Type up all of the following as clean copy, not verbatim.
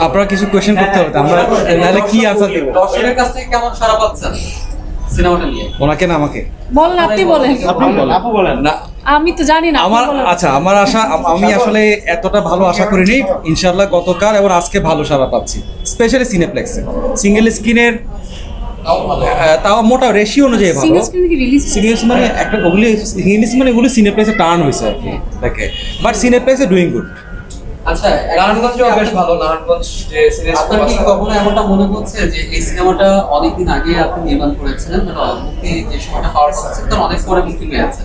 আপনারা কিছু কোশ্চেন করতে হবে, আমরা নাহলে কি আনসার দেব? দর্শকের কাছ থেকে কেমন সাড়া পাচ্ছেন সিনেমাটা নিয়ে? ওনাকে না আমাকে? বলেন, আপনি বলেন। আপু বলেন না, আমি তো জানি না। আমার আশা, আমি আসলে এতটা ভালো আশা করিনি। ইনশাআল্লাহ গতকাল এবং আজকে ভালো সাড়া পাচ্ছি, স্পেশালি সিনেপ্লেক্সে। সিঙ্গেল স্ক্রিনের তাও মোটা রেশিও অনুযায়ী ভালো। সিঙ্গেল মানে একটা ওগুলি ইংলিশ মানে ওগুলি সিনেপ্লেক্সে টার্ন হয়েছে আর কি দেখে, বাট সিনেপ্লেক্সে ডুইং গুড। আচ্ছা, নারায়ণগঞ্জও বেশ ভালো। নারায়ণগঞ্জ যে সিরিজ, আপনার কি কখনো এমনটা মনে হচ্ছে যে এই সিনেমাটা অনেকদিন আগে আপনি নির্মাণ করেছিলেন, মুক্তি যে সময়টা পাওয়ার কথা তার অনেক পরে মুক্তি পেয়েছে,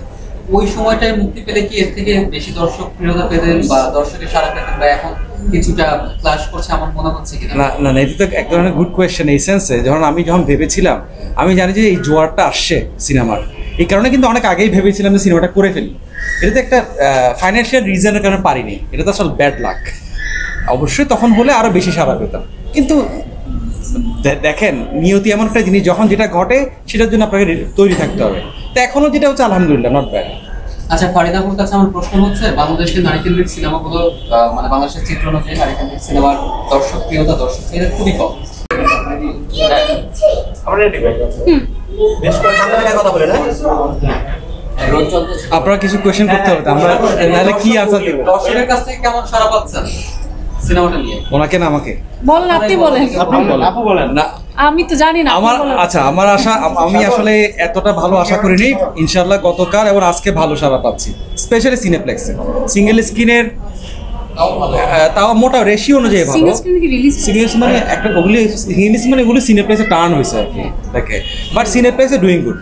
ওই সময়টায় মুক্তি পেলে কি এর থেকে বেশি দর্শক প্রিয়তা পেতেন বা দর্শকের সাড়া পেতেন, বা এখন কিছুটা ক্লাশ করছে এমন মনে হচ্ছে কিনা? না, এটা তো এক ধরনের গুড কোয়েশ্চেন এই সেন্সে, আমি যখন ভেবেছিলাম, আমি জানি যে এই জোয়ারটা আসছে সিনেমার, এই কারণে কিন্তু অনেক আগেই ভেবেছিলাম যে সিনেমাটা করে ফেলি। এটা তো একটা ফাইন্যান্সিয়াল রিজনের কারণে পারিনি, এটা তো আসলে ব্যাড লাক। অবশ্যই তখন হলে আরও বেশি সাড়া পেতাম, কিন্তু দেখেন নিয়তি এমন একটা জিনিস, যখন যেটা ঘটে সেটার জন্য আপনাকে তৈরি থাকতে হবে। তো এখনও যেটা হচ্ছে আলহামদুলিল্লাহ নট ব্যাড। আচ্ছা, ফারিদা আপুর কাছে আমার প্রশ্ন হচ্ছে, বাংলাদেশের নারীকেন্দ্রিক সিনেমাগুলো মানে বাংলাদেশের চিত্র অনুযায়ী নারীকেন্দ্রিক সিনেমার দর্শক প্রিয়তা খুবই কম। আপনারা কিছু কোয়েশ্চেন করতে হবে, আমরা নাহলে কি আনসার দেব? দর্শকের কাছ থেকে কেমন সাড়া পাচ্ছেন সিনেমাটা নিয়ে? ওনাকে না আমাকে? বলেন, আপনি বলেন। আপু বলেন না, আমি তো জানি না। আমার আশা, আমি আসলে এতটা ভালো আশা করিনি। ইনশাআল্লাহ গতকাল এবং আজকে ভালো সাড়া পাচ্ছি, স্পেশালি সিনেপ্লেক্সে। সিঙ্গেল স্ক্রিনের তাও মোটা রেশিও অনুযায়ী ভালো। সিঙ্গেল মানে একটা ওগুলি ইংলিশ মানে ওগুলি সিনেপ্লেক্সে টার্ন হয়েছে আর কি দেখে, বাট সিনেপ্লেক্সে ডুইং গুড।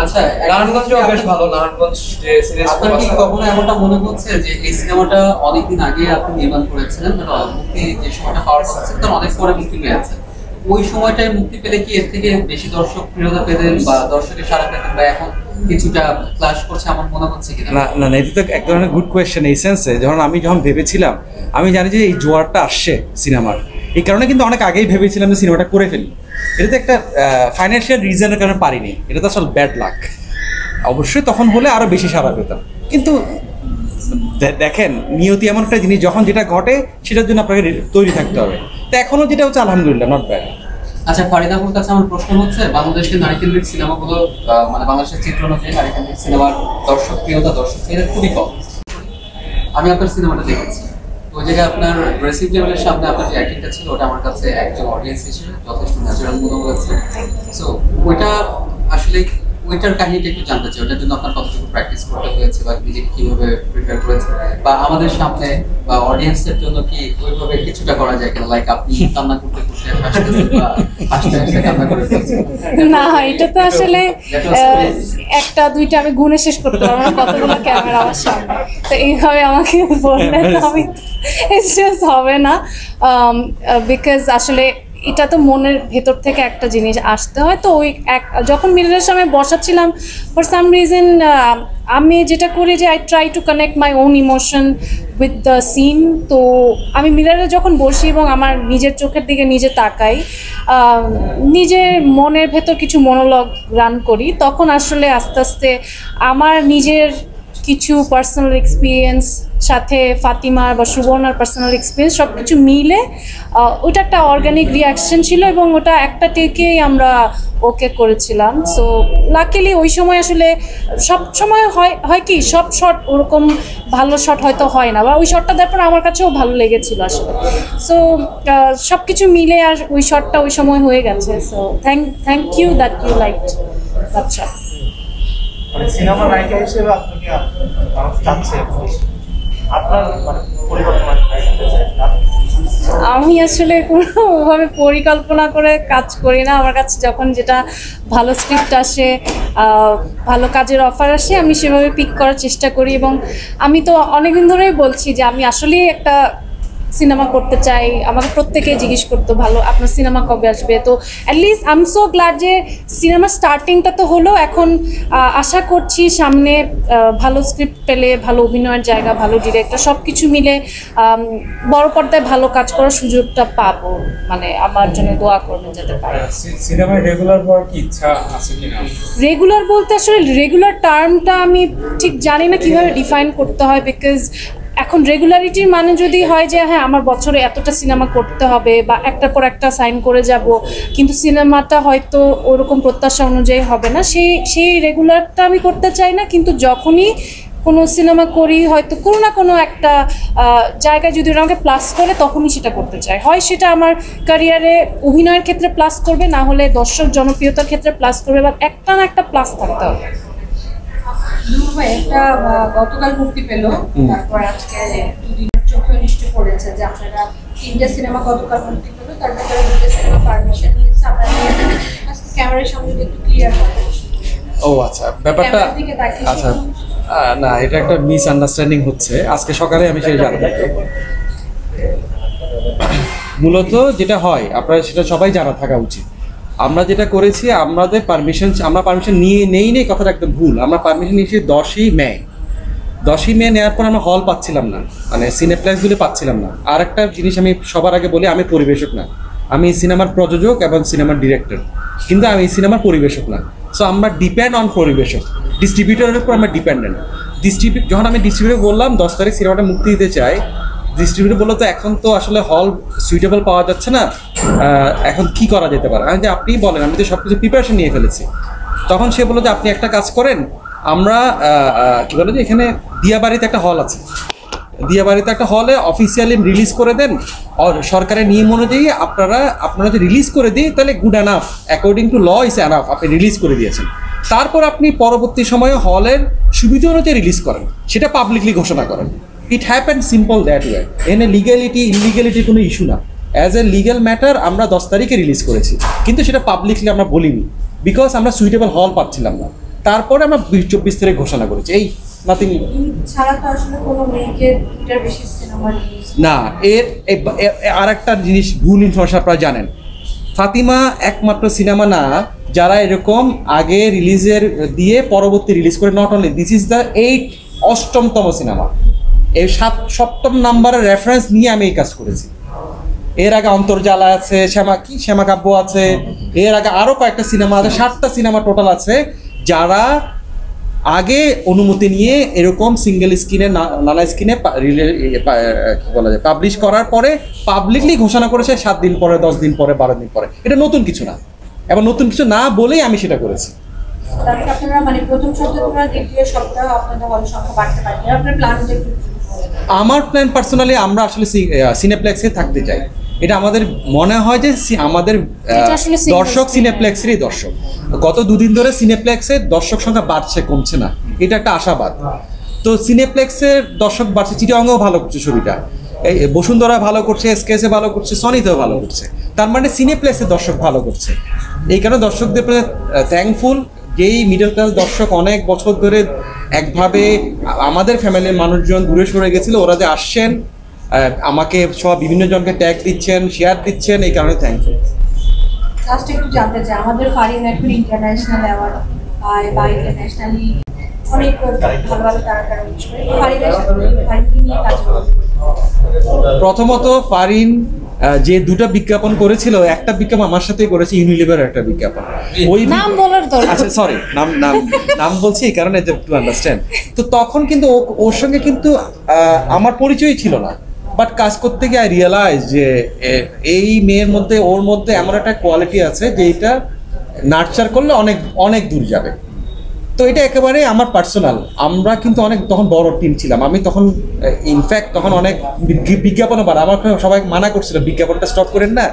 আচ্ছা, নারায়ণগঞ্জও বেশ ভালো। নারায়ণগঞ্জ যে সিরিজ, আপনার কি কখনো এমনটা মনে হচ্ছে যে এই সিনেমাটা অনেকদিন আগে আপনি নির্মাণ করেছিলেন, মুক্তি যে সময়টা পাওয়ার কথা তার অনেক পরে মুক্তি পেয়েছে, ওই সময়টায় মুক্তি পেলে কি এর থেকে বেশি দর্শক প্রিয়তা পেতেন বা দর্শকের সাড়া পেতেন, বা এখন কিছুটা ক্লাশ করছে এমন মনে হচ্ছে কিনা? না, এটা তো এক ধরনের গুড কোয়েশ্চেন এই সেন্সে, আমি যখন ভেবেছিলাম, আমি জানি যে এই জোয়ারটা আসছে সিনেমার, এই কারণে কিন্তু অনেক আগেই ভেবেছিলাম যে সিনেমাটা করে ফেলি। এটা তো একটা ফাইন্যান্সিয়াল রিজনের কারণে পারিনি, এটা তো আসলে ব্যাড লাক। অবশ্যই তখন হলে আরও বেশি সাড়া পেতাম, কিন্তু দেখেন নিয়তি এমন একটা জিনিস, যখন যেটা ঘটে সেটার জন্য আপনাকে তৈরি থাকতে হবে। তো এখনও যেটা হচ্ছে আলহামদুলিল্লাহ নট ব্যাড। আচ্ছা, ফারিদা আপুর কাছে আমার প্রশ্ন হচ্ছে, বাংলাদেশের নারীকেন্দ্রিক সিনেমাগুলো মানে বাংলাদেশের চিত্র অনুযায়ী নারীকেন্দ্রিক সিনেমার দর্শক প্রিয়তা খুবই কম। আমি আপনার সিনেমাটা দেখেছি, ওই জায়গায় আপনার ড্রেসিং টেবিলের সামনে আপনার যে অ্যাক্টিংটা ছিল, ওটা আমার কাছে একজন অডিয়েন্স হিসেবে যথেষ্ট ন্যাচারাল মনে হয়েছে। সো ওইটা আসলে ওইটার কাহিনীটা একটু জানতে চাই, ওটার জন্য আপনার কতটুকু প্র্যাকটিস করতে হয়েছে বা নিজেকে কিভাবে প্রিপেয়ার করেছে, বা আমাদের সামনে বা অডিয়েন্সের জন্য কি ওইভাবে কিছুটা করা যায় কিনা, লাইক আপনি কান্না করতে করতে হাসতেছেন বা হাসতে হাসতে কান্না করে ফেলছেন? না, এটা তো আসলে একটা দুইটা আমি গুণে শেষ করতে পারবো না, কতগুলো ক্যামেরা আমার সামনে। তো এইভাবে আমাকে বললে আমি হবে না, বিকজ আসলে এটা তো মনের ভেতর থেকে একটা জিনিস আসতে হয়। তো ওই যখন মিররের সামনে বসাচ্ছিলাম, ফর সাম রিজন আমি যেটা করি যে I try to connect my own emotion with the scene. তো আমি মিররে যখন বসি এবং আমার নিজের চোখের দিকে নিজে তাকাই, নিজের মনের ভেতর কিছু মনোলগ রান করি, তখন আসলে আস্তে আস্তে আমার নিজের কিছু পার্সোনাল এক্সপিরিয়েন্স সাথে ফাতিমার বা সুবর্ণার পার্সোনাল এক্সপিরিয়েন্স সব কিছু মিলে ওটা একটা অর্গানিক রিয়াকশন ছিল, এবং ওটা একটা টেকেই আমরা ওকে করেছিলাম। সো লাকিলি ওই সময় আসলে সব সময় হয় কি সব শট ওরকম ভালো শট হয়তো হয় না, বা ওই শটটা দেওয়ার পর আমার কাছেও ভালো লেগেছিল আসলে। সো সব কিছু মিলে আর ওই শটটা ওই সময় হয়ে গেছে। So thank you that you liked that shot. Cinema নায়িকা হিসেবে আপনি কি মানুষ চাচ্ছে আপনার মানে পরিকল্পনা? আমি আসলে কোনোভাবে পরিকল্পনা করে কাজ করি না। আমার কাছে যখন যেটা ভালো স্ক্রিপ্ট আসে, ভালো কাজের অফার আসে, আমি সেভাবে পিক করার চেষ্টা করি। এবং আমি তো অনেকদিন ধরেই বলছি যে আমি আসলেই একটা সিনেমা করতে চাই, আমাকে প্রত্যেকেই জিজ্ঞেস করতো ভালো আপনার সিনেমা কবে আসবে। তো at least I am so glad যে সিনেমা স্টার্টিংটা তো হলো, এখন আশা করছি সামনে ভালো স্ক্রিপ্ট পেলে, ভালো অভিনয়ের জায়গা, ভালো ডিরেক্টর সব কিছু মিলে বড় পর্দায় ভালো কাজ করার সুযোগটা পাবো। মানে আমার জন্য দোয়া করবেন যাতে পাই। সিনেমায় রেগুলার হওয়ার কি ইচ্ছা আছে কিনা? রেগুলার বলতে আসলে রেগুলার টার্মটা আমি ঠিক জানি না কিভাবে ডিফাইন করতে হয়, বিকজ এখন রেগুলারিটির মানে যদি হয় যে হ্যাঁ আমার বছরে এতটা সিনেমা করতে হবে বা একটার পর একটা সাইন করে যাব, কিন্তু সিনেমাটা হয়তো ওরকম প্রত্যাশা অনুযায়ী হবে না, সেই রেগুলারটা আমি করতে চাই না। কিন্তু যখনই কোনো সিনেমা করি, হয়তো কোনো না কোনো একটা জায়গায় যদি ওরা আমাকে প্লাস করে, তখনই সেটা করতে চাই। হয় সেটা আমার ক্যারিয়ারে অভিনয়ের ক্ষেত্রে প্লাস করবে, না হলে দর্শক জনপ্রিয়তার ক্ষেত্রে প্লাস করবে, বা একটা না একটা প্লাস থাকতে হবে। একটা গতকাল মুক্তি পেল, তারপর আজকে দুদিনের চোখে নিশ্চয় পড়েছে যে আপনারা 3টে সিনেমা গতকাল মুক্তি পেল, তার ভিতরে 2টে সিনেমা পারমিশন নিয়েছে। আপনারা আজকে ক্যামেরার সামনে একটু ক্লিয়ার করেন। ও আচ্ছা, ব্যাপারটা আচ্ছা না, এটা একটা মিসআন্ডারস্ট্যান্ডিং হচ্ছে। আজকে সকালে আমি সেটা জানতে মূলত যেটা হয় আপনারা সেটা সবাই জানা থাকা উচিত। আমরা যেটা করেছি, আমরা পারমিশন নেই কথাটা একদম ভুল। আমরা পারমিশন নিয়েছি 10ই মে নেওয়ার পর আমরা হল পাচ্ছিলাম না, মানে সিনেপ্লেক্সগুলো পাচ্ছিলাম না। আর একটা জিনিস আমি সবার আগে বলি, আমি পরিবেশক না, আমি সিনেমার প্রযোজক এবং সিনেমার ডিরেক্টর, কিন্তু আমি সিনেমার পরিবেশক না। সো আমরা ডিপেন্ড অন পরিবেশক, ডিস্ট্রিবিউটরের উপর আমরা ডিপেন্ডেন্ট। যখন আমি ডিস্ট্রিবিউটর বললাম 10 তারিখ সিনেমাটা মুক্তি দিতে চাই, ডিস্ট্রিবিউটর বললো তো এখন তো আসলে হল সুইটেবল পাওয়া যাচ্ছে না, এখন কি করা যেতে পারে। আমি যে আপনিই বলেন, আমি তো সব কিছু প্রিপারেশন নিয়ে ফেলেছি। তখন সে বললো যে আপনি একটা কাজ করেন, আমরা কী বলে যে এখানে দিয়াবাড়িতে একটা হল আছে, দিয়াবাড়িতে একটা হলে অফিসিয়ালি রিলিজ করে দেন, সরকারের নিয়ম অনুযায়ী আপনারা যদি রিলিজ করে দিই তাহলে good enough, according to law is enough, আপনি রিলিজ করে দিয়েছেন। তারপর আপনি পরবর্তী সময়ে হলের সুবিধা অনুযায়ী রিলিজ করেন, সেটা পাবলিকলি ঘোষণা করেন। It happen simple that way. এনে লিগ্যালিটি ইনলিগ্যালিটির কোনো ইস্যু না। অ্যাজ এ লিগ্যাল ম্যাটার আমরা 10 তারিখে রিলিজ করেছি, কিন্তু সেটা পাবলিকলি আমরা বলিনি, বিকজ আমরা সুইটেবল হল পাচ্ছিলাম না। তারপরে আমরা 24 তারিখ ঘোষণা করেছি। এই নাথিং ছাড়া তো আসলে কোনো মেয়েকে দুটার বেশি সিনেমা না। আর একটা জিনিস ভুল ইনফরমেশন আপনারা জানেন, ফাতিমা একমাত্র সিনেমা না যারা এরকম আগে রিলিজের দিয়ে পরবর্তী রিলিজ করে। Not only this is the 8ম সিনেমা, এই 7ম নাম্বারের রেফারেন্স নিয়ে আমি এই কাজ করেছি। এর আগে অন্তর্জালা আছে, শ্যামা কাব্য আছে, এর আগে আরও কয়েকটা সিনেমা আছে, 7টা সিনেমা টোটাল আছে যারা আগে অনুমতি নিয়ে এরকম সিঙ্গেল স্ক্রিনে নানা স্ক্রিনে কি বলা যায় পাবলিশ করার পরে পাবলিকলি ঘোষণা করেছে 7 দিন পরে, 10 দিন পরে, 12 দিন পরে। এটা নতুন কিছু না, এবং নতুন কিছু না বলেই আমি সেটা করেছি। আপনারা মানে প্রথম সপ্তাহ দ্বিতীয় সপ্তাহ আপনাদের হল সংখ্যা বাড়তে পারে, আপনার প্ল্যান? আমার প্ল্যান পার্সোনালি আমরা আসলে সিনেপ্লেক্সে থাকতে চাই। এটা আমাদের মনে হয় যে আমাদের দর্শক সিনেপ্লেক্সেরই দর্শক। গত 2 দিন ধরে সিনেপ্লেক্সের দর্শক সংখ্যা বাড়ছে, কমছে না, এটা একটা আশাবাদ। তো সিনেপ্লেক্সের দর্শক বাড়ছে, চিটাগাংও ভালো করছে ছবিটা, এই বসুন্ধরা ভালো করছে, এসকেএসে ভালো করছে, সনিতেও ভালো করছে। তার মানে সিনেপ্লেক্সের দর্শক ভালো করছে। এই কারণে দর্শকদের থ্যাঙ্কফুল। যেই মিডল ক্লাস দর্শক অনেক বছর ধরে একভাবে আমাদের ফ্যামিলির মানুষজন দূরে সরে গেছিল, ওরা যে আসছেন, আমাকে সব বিভিন্ন জনকে ট্যাগ দিচ্ছেন, শেয়ার দিচ্ছেন, এই কারণে থ্যাঙ্কফুল। লাস্ট একটু জানতে চাই, আমাদের ফারিন এখন ইন্টারন্যাশনাল অ্যাওয়ার্ড পায় বা ইন্টারন্যাশনালি অনেক ভালো ভালো তারকা উইশ করে, ফারিনকে নিয়ে কাজ করে। প্রথমত ফারিন যে 2টা বিজ্ঞাপন করেছিল, একটা বিজ্ঞাপন আমার সাথেই করেছে, ইউনিলিভারের একটা বিজ্ঞাপন। ওই নাম বলার দরকার, আচ্ছা সরি, নাম বলছি এই কারণে টু আন্ডারস্ট্যান্ড। তো তখন কিন্তু ওর সঙ্গে কিন্তু আমার পরিচয়ই ছিল না, বাট কাজ করতে গিয়ে আই রিয়েলাইজ যে এই মেয়ের মধ্যে, ওর মধ্যে এমন একটা কোয়ালিটি আছে যে এটা নার্চার করলে অনেক অনেক দূর যাবে। তো এটা একেবারে আমার পার্সোনাল। আমরা কিন্তু অনেক তখন বড় টিম ছিলাম, আমি তখন ইনফ্যাক্ট তখন অনেক বিজ্ঞাপনও বাড়া, আমার সবাই মানা করছিল বিজ্ঞাপনটা স্টপ করেন না,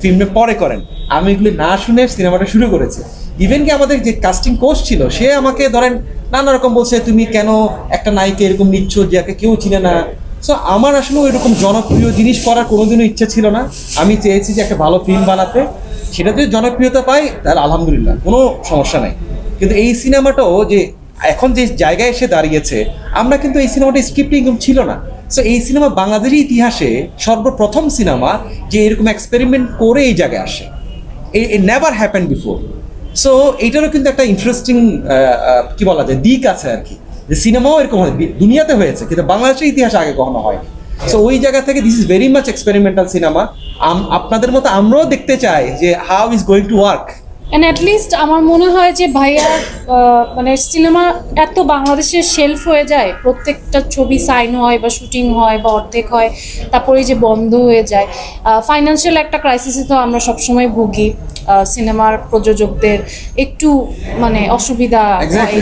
ফিল্মে পরে করেন। আমি এগুলি না শুনে সিনেমাটা শুরু করেছি। ইভেন কি আমাদের যে কাস্টিং কোচ ছিল, সে আমাকে ধরেন নানা রকম বলছে, তুমি কেন একটা নায়িকা এরকম নিচ্ছ যাকে কেউ চিনে না। সো আমার আসলে এরকম জনপ্রিয় জিনিস করার কোনোদিনও ইচ্ছা ছিল না। আমি চেয়েছি যে একটা ভালো ফিল্ম বানাতে, সেটা যদি জনপ্রিয়তা পাই তাহলে আলহামদুলিল্লাহ, কোনো সমস্যা নাই। কিন্তু এই সিনেমাটাও যে এখন যে জায়গায় এসে দাঁড়িয়েছে, আমরা কিন্তু এই সিনেমাটা স্ক্রিপ্টিং ছিল না, সো এই সিনেমা বাংলাদেশের ইতিহাসে সর্বপ্রথম সিনেমা যে এরকম এক্সপেরিমেন্ট করে এই জায়গায় আসে, it never happened before. So এইটারও কিন্তু একটা ইন্টারেস্টিং কি বলা যায় দিক আছে আর কি, যে সিনেমাও এরকম দুনিয়াতে হয়েছে কিন্তু বাংলাদেশের ইতিহাসে আগে কখনো হয়নি। সো ওই জায়গা থেকে this is very much experimental cinema. আপনাদের মতো আমরাও দেখতে চাই যে how is going to work. And at least আমার মনে হয় যে ভাইয়া মানে সিনেমা এত বাংলাদেশের শেলফ হয়ে যায়, প্রত্যেকটা ছবি সাইন হয় বা শুটিং হয় বা অর্ধেক হয়, তারপরে যে বন্ধ হয়ে যায়। ফাইন্যান্সিয়াল একটা ক্রাইসিসে তো আমরা সবসময় ভুগি, সিনেমার প্রযোজকদের একটু মানে অসুবিধা হয়,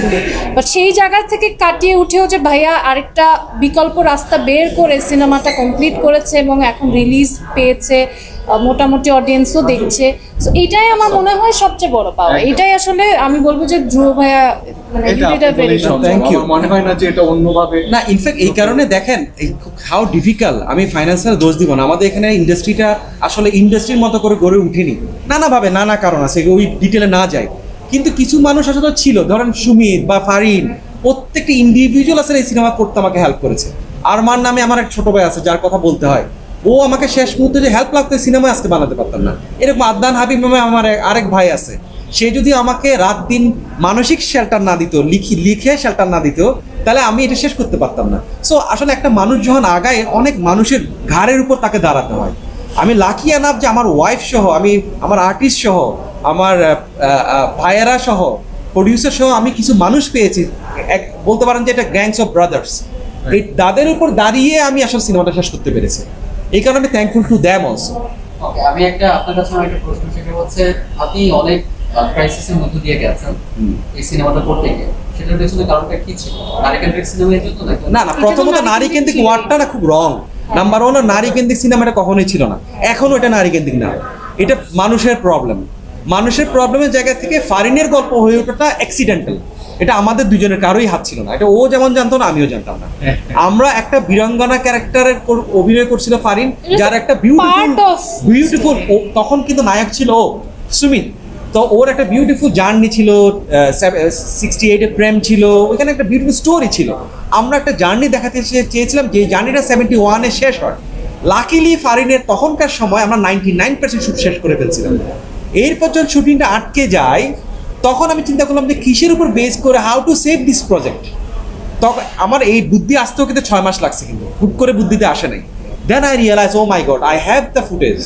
বাট সেই জায়গা থেকে কাটিয়ে উঠেও যে ভাইয়া আরেকটা বিকল্প রাস্তা বের করে সিনেমাটা কমপ্লিট করেছে এবং এখন রিলিজ পেয়েছে, মোটামুটি অডিয়েন্সও দেখছে। সো এইটাই আমার মনে হয় সবচেয়ে বড় পাওয়া। এটাই আসলে আমি বলবো যে ধ্রুব ভাইয়া মানে থ্যাংক ইউ। মনে হয় না যে এটা অন্যভাবে না, ইনফ্যাক্ট এই কারণে দেখেন হাউ ডিফিকাল্ট, আমি ফাইন্যান্সিয়াল দোষ দিব না, আমাদের এখানে ইন্ডাস্ট্রিটা আসলে ইন্ডাস্ট্রির মতো করে গড়ে উঠেনি, নানাভাবে নানা কারণ আছে, ওই ডিটেলে না যায়। কিন্তু কিছু মানুষ আসলে ছিল, ধরেন সুমিত বা ফারিন, প্রত্যেকটা ইন্ডিভিজুয়াল আসলে এই সিনেমা করতে আমাকে হেল্প করেছে। আরমান নামে আমার এক ছোট ভাই আছে যার কথা বলতে হয়, ও আমাকে শেষ মুহূর্তে যে হেল্প লাগতো সিনেমা আজকে বানাতে পারতাম না। এরকম আদনান হাবিব নামে আমার আরেক ভাই আছে, সে যদি আমাকে রাত দিন মানসিক শেল্টার না দিত, লিখে শেল্টার না দিত, তাহলে আমি এটা শেষ করতে পারতাম না। সো আসলে একটা মানুষ যখন আগায় অনেক মানুষের ঘাড়ের উপর তাকে দাঁড়াতে হয়। আমি লাকি এনাফ যে আমার ওয়াইফ সহ, আমি আমার আর্টিস্ট সহ, আমার ভাইয়েরা সহ, প্রডিউসার সহ আমি কিছু মানুষ পেয়েছি, বলতে পারেন যে এটা গ্যাংস অফ ব্রাদার্স। এই তাদের উপর দাঁড়িয়ে আমি আসলে সিনেমাটা শেষ করতে পেরেছি, এই কারণে আমি থ্যাঙ্কফুল টু দ্যাম অলসো। ওকে, আমি আপনার কাছে একটা প্রশ্ন, সেটা হচ্ছে আপনি অনেক ক্রাইসিসের মধ্য দিয়ে গেছেন এই সিনেমাটা করতে গিয়ে, সেটার পেছনে কারণটা কি ছিল? নারী কেন্দ্রিক সিনেমার জন্য না? না, প্রথমত নারী কেন্দ্রিক ওয়ার্ডটা না খুব রং। নাম্বার ওয়ান, নারী কেন্দ্রিক সিনেমাটা কখনোই ছিল না, এখনো এটা নারী কেন্দ্রিক না, এটা মানুষের প্রবলেম। মানুষের প্রবলেমের জায়গা থেকে ফারিনের গল্প হয়ে ওঠাটা অ্যাক্সিডেন্টাল, এটা আমাদের দুজনের কারোই হাত ছিল না, এটা ও যেমন জানতো না আমিও জানতাম না। আমরা একটা বীরাঙ্গনা ক্যারেক্টারের অভিনয় করছিল ফারিন, যার একটা বিউটিফুল তখন কিন্তু নায়ক ছিল ও সুমিত, তো ওর একটা বিউটিফুল জার্নি ছিল, 68-এ প্রেম ছিল, ওইখানে একটা বিউটিফুল স্টোরি ছিল। আমরা একটা জার্নি দেখাতে চেয়েছিলাম যে জার্নিটা 71-এ শেষ হয়। লাকিলি ফারিনের তখনকার সময় আমরা 99% শুট শেষ করে ফেলছিলাম। এরপর যখন শুটিংটা আটকে যায়, তখন আমি চিন্তা করলাম যে কিসের উপর বেস করে how to save this project. তখন আমার এই বুদ্ধি আসতেও কিন্তু 6 মাস লাগছে, কিন্তু হুট করে বুদ্ধিতে আসে নাই। Then I realise, oh my God, I have the footage.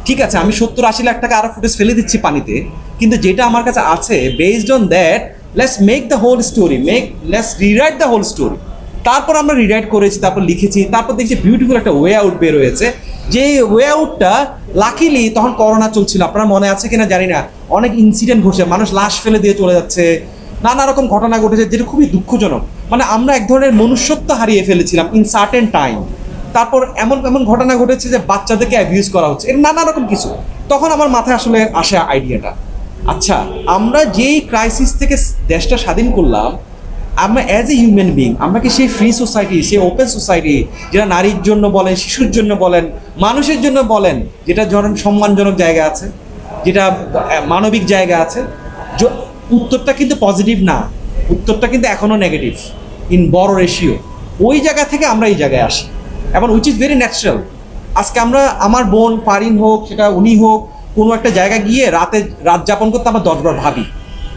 ঠিক আছে, আমি 70-80 লাখ টাকা আরো ফুটেজ ফেলে দিচ্ছি পানিতে, কিন্তু যেটা আমার কাছে আছে, based on that let's make the whole story, let's rewrite the whole story. তারপর আমরা রিরাইট করেছি, তারপর লিখেছি, তারপর দেখছি বিউটিফুল একটা ওয়ে আউট বের হয়েছে। যে ওয়ে আউটটা লাকিলি তখন করোনা চলছিল, আপনার মনে আছে কিনা জানি না, অনেক ইনসিডেন্ট ঘটছে, মানুষ লাশ ফেলে দিয়ে চলে যাচ্ছে, নানা রকম ঘটনা ঘটেছে, যেটা খুবই দুঃখজনক। মানে আমরা এক ধরনের মনুষ্যত্ব হারিয়ে ফেলেছিলাম ইন সার্টেন টাইম। তারপর এমন ঘটনা ঘটেছে যে বাচ্চাদেরকে অ্যাবিউজ করা হচ্ছে, এর নানা রকম কিছু। তখন আমার মাথায় আসলে আসে আইডিয়াটা, আচ্ছা আমরা যেই ক্রাইসিস থেকে দেশটা স্বাধীন করলাম, আমরা অ্যাজ এ হিউম্যান বিং, আমরা কি সেই ফ্রি সোসাইটি, সেই ওপেন সোসাইটি, যেটা নারীর জন্য বলেন, শিশুর জন্য বলেন, মানুষের জন্য বলেন, যেটা ধরেন সম্মানজনক জায়গা আছে, যেটা মানবিক জায়গা আছে? উত্তরটা কিন্তু পজিটিভ না, উত্তরটা কিন্তু এখনও নেগেটিভ ইন বড় রেশিও। ওই জায়গা থেকে আমরা এই জায়গায় আসি, এবং উইচ ইজ ভেরি ন্যাচারাল। আজকে আমরা, আমার বোন ফারিন হোক, সেটা উনি হোক, কোনো একটা জায়গায় গিয়ে রাত যাপন করতে আমরা 10 বার ভাবি।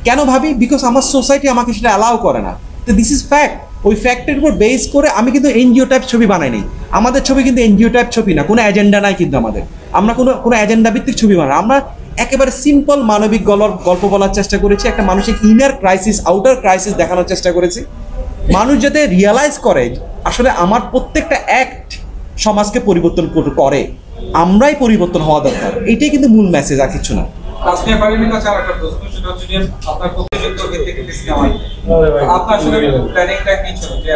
কেন ভাবি? বিকজ আমার সোসাইটি আমাকে সেটা অ্যালাউ করে না। তো দিস ইজ ফ্যাক্ট। ওই ফ্যাক্টের উপর বেস করে আমি কিন্তু এনজিও টাইপ ছবি বানাই নাই। আমাদের ছবি কিন্তু এনজিও টাইপ ছবি না, কোনো এজেন্ডা নাই কিন্তু আমাদের। আমরা কোনো এজেন্ডা ভিত্তিক ছবি বানাই। আমরা একেবারে সিম্পল মানবিক গল্প বলার চেষ্টা করেছি, একটা মানুষের ইনার ক্রাইসিস, আউটার ক্রাইসিস দেখানোর চেষ্টা করেছি। মানুষ যাতে রিয়ালাইজ করে আসলে আমার প্রত্যেকটা অ্যাক্ট সমাজকে পরিবর্তন করে, আমরাই পরিবর্তন হওয়া দরকার। এটাই কিন্তু মূল মেসেজ, আর কিছু না। তাসনিয়া ফারিনের কাছে আরেকটা প্রশ্ন, সেটা হচ্ছে যে আপনার প্রতিযোগিতা ক্ষেত্রে সিনেমা, আপনার আসলে প্ল্যানিংটা কি ছিল? যে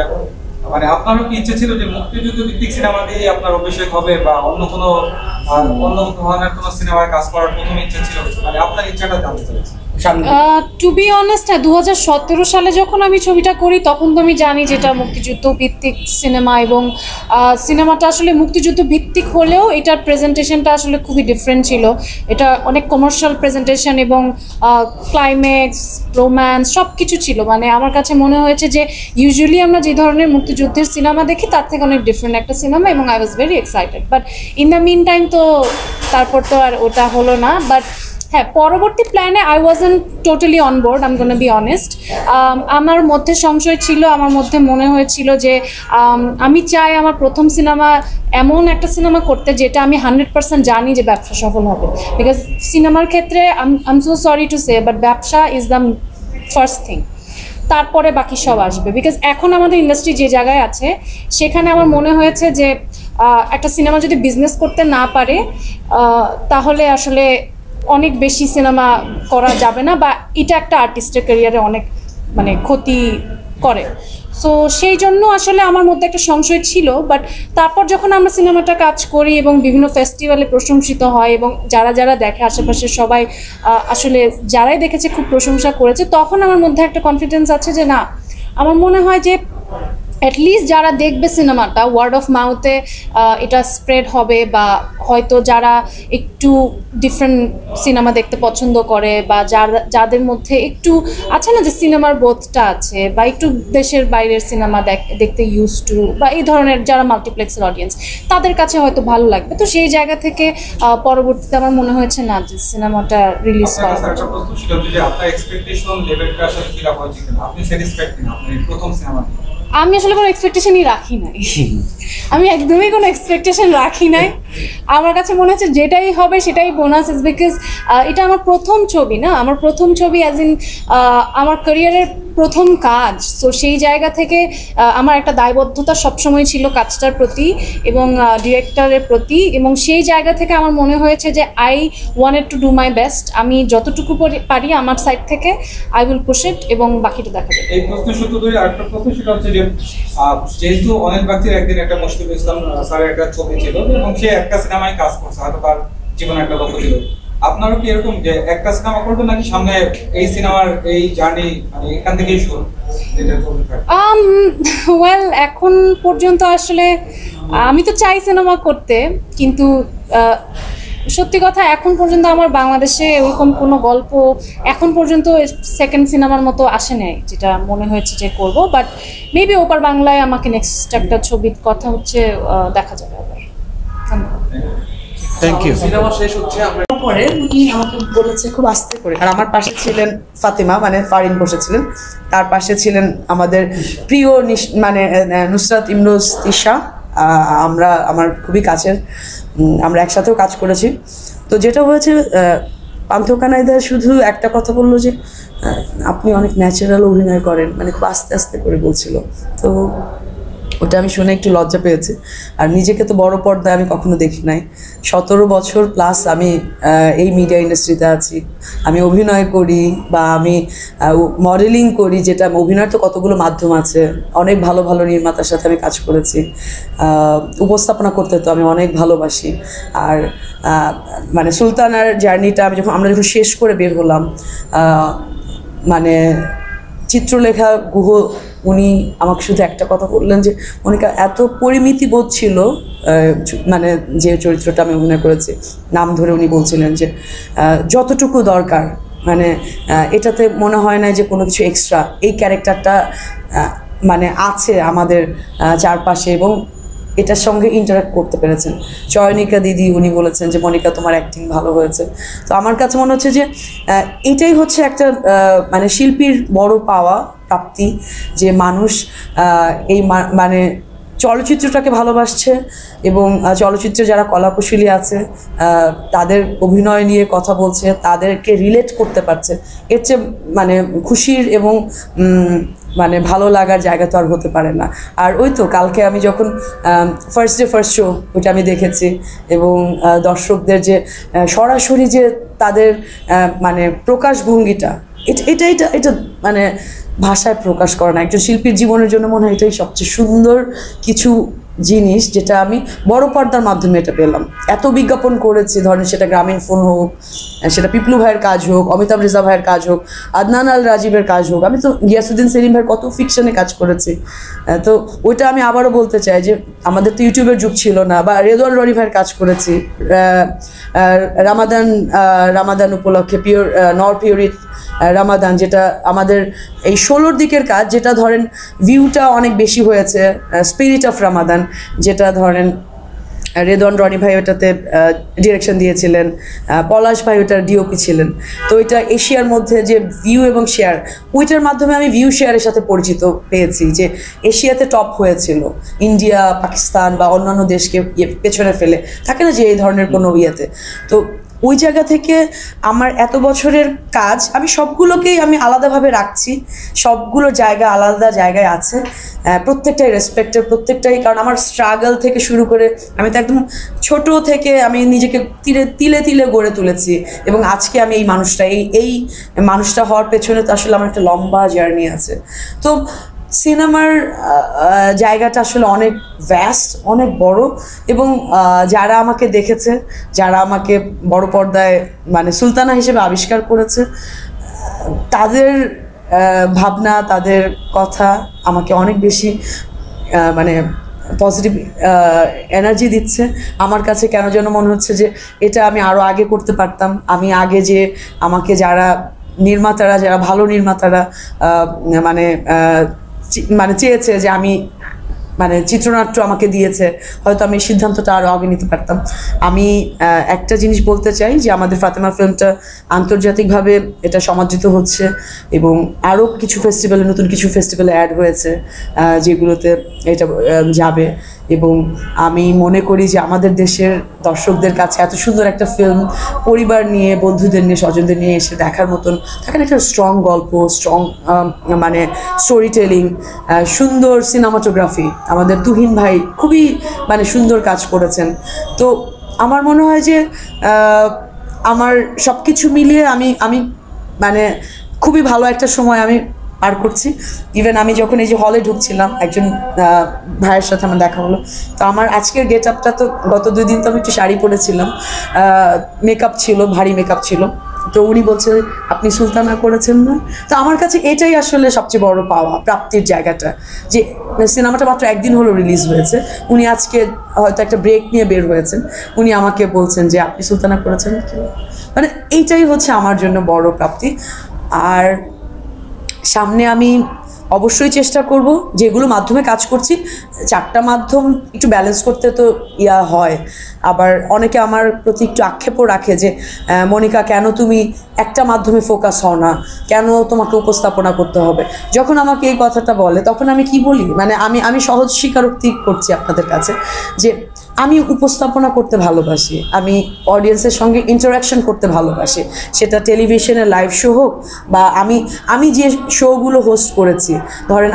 মানে আপনারও কি ইচ্ছে ছিল যে মুক্তিযুদ্ধ ভিত্তিক সিনেমা দিয়ে আপনার অভিষেক হবে, বা অন্য ধরনের কোনো সিনেমায় কাজ করার প্রথম ইচ্ছা ছিল? মানে আপনার ইচ্ছাটা জানতে চাইছি। সামনে? টু বি অনেস্ট, 2017 সালে যখন আমি ছবিটা করি তখন তো আমি জানি যে এটা মুক্তিযুদ্ধ ভিত্তিক সিনেমা, এবং সিনেমাটা আসলে মুক্তিযুদ্ধ ভিত্তিক হলেও এটার প্রেজেন্টেশনটা আসলে খুবই ডিফারেন্ট ছিল। এটা অনেক কমার্শিয়াল প্রেজেন্টেশন এবং ক্লাইম্যাক্স, রোম্যান্স সব কিছু ছিল। মানে আমার কাছে মনে হয়েছে যে ইউজুয়ালি আমরা যে ধরনের মুক্তিযুদ্ধের সিনেমা দেখি তার থেকে অনেক ডিফারেন্ট একটা সিনেমা, এবং I was very excited. But in the mean time তো তারপর তো আর ওটা হলো না। বাট হ্যাঁ, পরবর্তী প্ল্যানে I wasn't totally on board, I am gonna be honest. আমার মধ্যে সংশয় ছিল, আমার মধ্যে মনে হয়েছিল যে আমি চাই আমার প্রথম সিনেমা এমন একটা সিনেমা করতে যেটা আমি 100% জানি যে ব্যবসা সফল হবে। বিকজ সিনেমার ক্ষেত্রে I am so sorry to say, but ব্যবসা ইজ দ্য ফার্স্ট থিং, তারপরে বাকি সব আসবে। বিকজ এখন আমাদের ইন্ডাস্ট্রি যে জায়গায় আছে সেখানে আমার মনে হয়েছে যে একটা সিনেমা যদি বিজনেস করতে না পারে তাহলে আসলে অনেক বেশি সিনেমা করা যাবে না, বা এটা একটা আর্টিস্টের ক্যারিয়ারে অনেক মানে ক্ষতি করে। সো সেই জন্য আসলে আমার মধ্যে একটা সংশয় ছিল। বাট তারপর যখন আমরা সিনেমাটা কাজ করি এবং বিভিন্ন ফেস্টিভ্যালে প্রশংসিত হয়, এবং যারা যারা দেখে আশেপাশে সবাই আসলে যারাই দেখেছে খুব প্রশংসা করেছে, তখন আমার মধ্যে একটা কনফিডেন্স আছে যে না, আমার মনে হয় যে অ্যাটলিস্ট যারা দেখবে সিনেমাটা ওয়ার্ড অফ মাউথে এটা স্প্রেড হবে, বা হয়তো যারা একটু ডিফারেন্ট সিনেমা দেখতে পছন্দ করে, বা যাদের মধ্যে একটু আছে না যে সিনেমার বোধটা আছে, বা একটু দেশের বাইরের সিনেমা দেখতে ইউজ টু, বা এই ধরনের যারা মাল্টিপ্লেক্সের অডিয়েন্স, তাদের কাছে হয়তো ভালো লাগবে। তো সেই জায়গা থেকে পরবর্তীতে আমার মনে হয়েছে না যে সিনেমাটা রিলিজ করা। আমি আসলে কোনো এক্সপেকটেশনই রাখি নাই, আমি একদমই কোনো এক্সপেকটেশন রাখি নাই। আমার কাছে মনে হচ্ছে যেটাই হবে সেটাই বোনাস, ইজ বিকজ এটা আমার প্রথম ছবি না, আমার প্রথম ছবি অ্যাজ ইন আমার ক্যারিয়ারের প্রথম কাজ। সো সেই জায়গা থেকে আমার একটা দায়বদ্ধতা সবসময় ছিল কাজটার প্রতি এবং ডিরেক্টরের প্রতি, এবং সেই জায়গা থেকে আমার মনে হয়েছে যে I wanted to do my best. আমি যতটুকু পারি আমার সাইড থেকে আই উইল পুশ ইট, এবং বাকিটা দেখা যাবে। এই প্রশ্ন সূত্র ধরে আরেকটা প্রশ্ন, সেটা হচ্ছে যে যেহেতু অনেক ব্যক্তির একদিন একটা মুশফিকুল ইসলাম স্যারের একটা ছবি ছিল এবং সে একটা সিনেমায় কাজ করছে, হয়তো তার জীবনে একটা লক্ষ্য ছিল, আপনারও কি এরকম যে একটা সিনেমা করবেন নাকি সামনে এই সিনেমার এই জার্নি মানে এখান থেকেই শুরু যেটা চলতে থাকে? ওয়েল, এখন পর্যন্ত আসলে আমি তো চাই সিনেমা করতে, কিন্তু সত্যি কথা এখন পর্যন্ত আমার বাংলাদেশে ওরকম কোনো গল্প এখন পর্যন্ত সেকেন্ড সিনেমার মতো আসে নাই যেটা মনে হয়েছে যে করব। বাট মেবি ওপার বাংলায় আমাকে নেক্সট একটা ছবির কথা হচ্ছে, দেখা যাবে আবার। Thank you. সিনেমা শেষ হচ্ছে, আমরা পরে উনি আমাকে বলেছে খুব আস্তে করে, আর আমার পাশে ছিলেন ফাতিমা, মানে ফারিন বসেছিলেন, তার পাশে ছিলেন আমাদের প্রিয় মানে নুসরাত ইমরোজ তিশা, আমার খুবই কাছের, আমরা একসাথেও কাজ করেছি। তো যেটা হয়েছে, পান্থকানাইদা শুধু একটা কথা বললো যে আপনি অনেক ন্যাচারাল অভিনয় করেন, মানে খুব আস্তে আস্তে করে বলছিল। তো ওটা আমি শুনে একটু লজ্জা পেয়েছি। আর নিজেকে তো বড় পর্দায় আমি কখনো দেখি নাই। 17 বছর প্লাস আমি এই মিডিয়া ইন্ডাস্ট্রিতে আছি, আমি অভিনয় করি বা আমি মডেলিং করি, যেটা অভিনয়ের তো কতগুলো মাধ্যম আছে, অনেক ভালো ভালো নির্মাতার সাথে আমি কাজ করেছি, উপস্থাপনা করতে তো আমি অনেক ভালোবাসি। আর মানে সুলতানার জার্নিটা আমরা যখন শেষ করে বের হলাম, মানে চিত্রলেখা গুহ উনি আমাকে শুধু একটা কথা বললেন যে মনিকা এত পরিমিতি বোধ ছিল, মানে যে চরিত্রটা আমি অভিনয় করেছি নাম ধরে উনি বলছিলেন যে যতটুকু দরকার, মানে এটাতে মনে হয় না যে কোনো কিছু এক্সট্রা, এই ক্যারেক্টারটা মানে আছে আমাদের চারপাশে এবং এটার সঙ্গে ইন্টারাক্ট করতে পেরেছেন। চয়নিকা দিদি উনি বলেছেন যে মনিকা তোমার অ্যাক্টিং ভালো হয়েছে। তো আমার কাছে মনে হচ্ছে যে এটাই হচ্ছে একটা মানে শিল্পীর বড় পাওয়া, প্রাপ্তি, যে মানুষ এই মানে চলচ্চিত্রটাকে ভালোবাসছে এবং চলচ্চিত্রে যারা কলাকুশলী আছে তাদের অভিনয় নিয়ে কথা বলছে, তাদেরকে রিলেট করতে পারছে। এর চেয়ে মানে খুশির এবং মানে ভালো লাগার জায়গা তো আর হতে পারে না। আর ওই তো কালকে আমি যখন ফার্স্ট শো ওইটা আমি দেখেছি, এবং দর্শকদের যে সরাসরি যে তাদের মানে প্রকাশভঙ্গিটা, এটা মানে ভাষায় প্রকাশ করে না। একজন শিল্পীর জীবনের জন্য মনে হয় এটাই সবচেয়ে সুন্দর কিছু জিনিস যেটা আমি বড় পর্দার মাধ্যমে এটা পেলাম। এত বিজ্ঞাপন করেছি, ধরেন সেটা গ্রামীণ ফোন হোক, সেটা পিপলু ভাইয়ের কাজ হোক, অমিতাভ রেজা ভাইয়ের কাজ হোক, আদনান আল রাজীবের কাজ হোক, আমি তো গিয়াসুদ্দিন সেলিম ভাইয়ের কত ফিকশনে কাজ করেছি। তো ওইটা আমি আবারও বলতে চাই যে আমাদের তো ইউটিউবের যুগ ছিল না, বা রেদওয়ান রনি ভাইয়ের কাজ করেছি রামাদান উপলক্ষে, নর পিওরিট রামাদান, যেটা আমাদের এই 16র দিকের কাজ, যেটা ধরেন ভিউটা অনেক বেশি হয়েছে। স্পিরিট অফ রামাদান, যেটা ধরেন রেদওয়ান রনি ভাই ওটাতে ডিরেকশন দিয়েছিলেন, পলাশ ভাই ওটার ডিওপি ছিলেন। তো এটা এশিয়ার মধ্যে যে ভিউ এবং শেয়ার, ওইটার মাধ্যমে আমি ভিউ শেয়ারের সাথে পরিচিত পেয়েছি, যে এশিয়াতে টপ হয়েছিল ইন্ডিয়া, পাকিস্তান বা অন্যান্য দেশকে পেছনে ফেলে, থাকে না যে এই ধরনের কোনো ইয়েতে। তো ওই জায়গা থেকে আমার এত বছরের কাজ আমি সবগুলোকেই আমি আলাদাভাবে রাখছি, সবগুলো জায়গা আলাদা জায়গায় আছে, প্রত্যেকটাই রেসপেক্টেড, প্রত্যেকটাই, কারণ আমার স্ট্রাগল থেকে শুরু করে আমি তো একদম ছোট থেকে আমি নিজেকে তিলে তিলে গড়ে তুলেছি, এবং আজকে আমি এই মানুষটা এই মানুষটা হওয়ার পেছনে তো আসলে আমার একটা লম্বা জার্নি আছে। তো সিনেমার জায়গাটা আসলে অনেক ভ্যাস্ট, অনেক বড়, এবং যারা আমাকে দেখেছে, যারা আমাকে বড় পর্দায় মানে সুলতানা হিসেবে আবিষ্কার করেছে, তাদের ভাবনা, তাদের কথা আমাকে অনেক বেশি মানে পজিটিভ এনার্জি দিচ্ছে। আমার কাছে কেন যেন মনে হচ্ছে যে এটা আমি আরও আগে করতে পারতাম। আমি আগে যে আমাকে যারা নির্মাতারা, যারা ভালো নির্মাতারা মানে চেয়েছে যে আমি মানে চিত্রনাট্য আমাকে দিয়েছে, হয়তো আমি সিদ্ধান্তটা আরও আগে নিতে পারতাম। আমি একটা জিনিস বলতে চাই যে আমাদের ফাতেমা ফিল্মটা আন্তর্জাতিকভাবে এটা সমাদৃত হচ্ছে, এবং আরও কিছু ফেস্টিভ্যালে, নতুন কিছু ফেস্টিভ্যালে অ্যাড হয়েছে যেগুলোতে এটা যাবে। এবং আমি মনে করি যে আমাদের দেশের দর্শকদের কাছে এত সুন্দর একটা ফিল্ম পরিবার নিয়ে, বন্ধুদের নিয়ে, স্বজনদের নিয়ে এসে দেখার মতন, সেখানে একটা স্ট্রং গল্প, স্ট্রং মানে স্টোরি টেলিং, সুন্দর সিনেমাটোগ্রাফি, আমাদের তুহিন ভাই খুবই মানে সুন্দর কাজ করেছেন। তো আমার মনে হয় যে আমার সব কিছু মিলিয়ে আমি মানে খুবই ভালো একটা সময় আমি পার করছি। ইভেন আমি যখন এই যে হলে ঢুকছিলাম, একজন ভাইয়ের সাথে আমার দেখা হলো, তো আমার আজকের গেট আপটা, তো গত 2 দিন তো আমি একটু শাড়ি পরেছিলাম, মেকআপ ছিল, ভারী মেকআপ ছিল, তো উনি বলছে আপনি সুলতানা করেছেন না। তো আমার কাছে এটাই আসলে সবচেয়ে বড় পাওয়া, প্রাপ্তির জায়গাটা, যে সিনেমাটা মাত্র 1 দিন হলো রিলিজ হয়েছে, উনি আজকে হয়তো একটা ব্রেক নিয়ে বের হয়েছেন, উনি আমাকে বলছেন যে আপনি সুলতানা করেছেন, মানে এইটাই হচ্ছে আমার জন্য বড় প্রাপ্তি। আর সামনে আমি অবশ্যই চেষ্টা করব, যেগুলো মাধ্যমে কাজ করছি 4টা মাধ্যম একটু ব্যালেন্স করতে তো হয়। আবার অনেকে আমার প্রতি একটু আক্ষেপও রাখে যে মনিকা কেন তুমি একটা মাধ্যমে ফোকাস হও না, কেন তোমাকে উপস্থাপনা করতে হবে। যখন আমাকে এই কথাটা বলে তখন আমি কি বলি, মানে আমি সহজ স্বীকারোক্তি করছি আপনাদের কাছে যে আমি উপস্থাপনা করতে ভালোবাসি, আমি অডিয়েন্সের সঙ্গে ইন্টারাকশন করতে ভালোবাসি, সেটা টেলিভিশনে লাইভ শো হোক বা আমি যে শোগুলো হোস্ট করেছি। ধরেন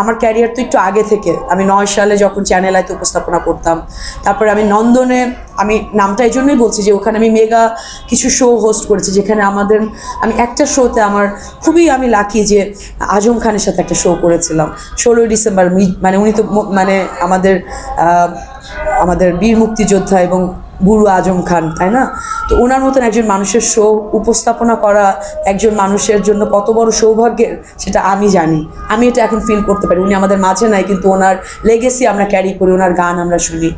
আমার ক্যারিয়ার তো একটু আগে থেকে, আমি 9 সালে যখন চ্যানেল আইতে উপস্থাপনা করতাম, তারপরে আমি নন্দনে, আমি নামটা এই জন্যই বলছি যে ওখানে আমি মেগা কিছু শো হোস্ট করেছি, যেখানে আমি একটা শোতে আমার খুবই আমি লাকি যে আজম খানের সাথে একটা শো করেছিলাম 16ই ডিসেম্বর। মানে উনি তো মানে আমাদের বীর মুক্তিযোদ্ধা এবং গুরু আজম খান, তাই না? তো ওনার মতন একজন মানুষের শো উপস্থাপনা করা একজন মানুষের জন্য কত বড় সৌভাগ্যের সেটা আমি জানি, আমি এটা এখন ফিল করতে পারি। উনি আমাদের মাঝে নাই, কিন্তু ওনার লেগেসি আমরা ক্যারি করি, ওনার গান আমরা শুনি।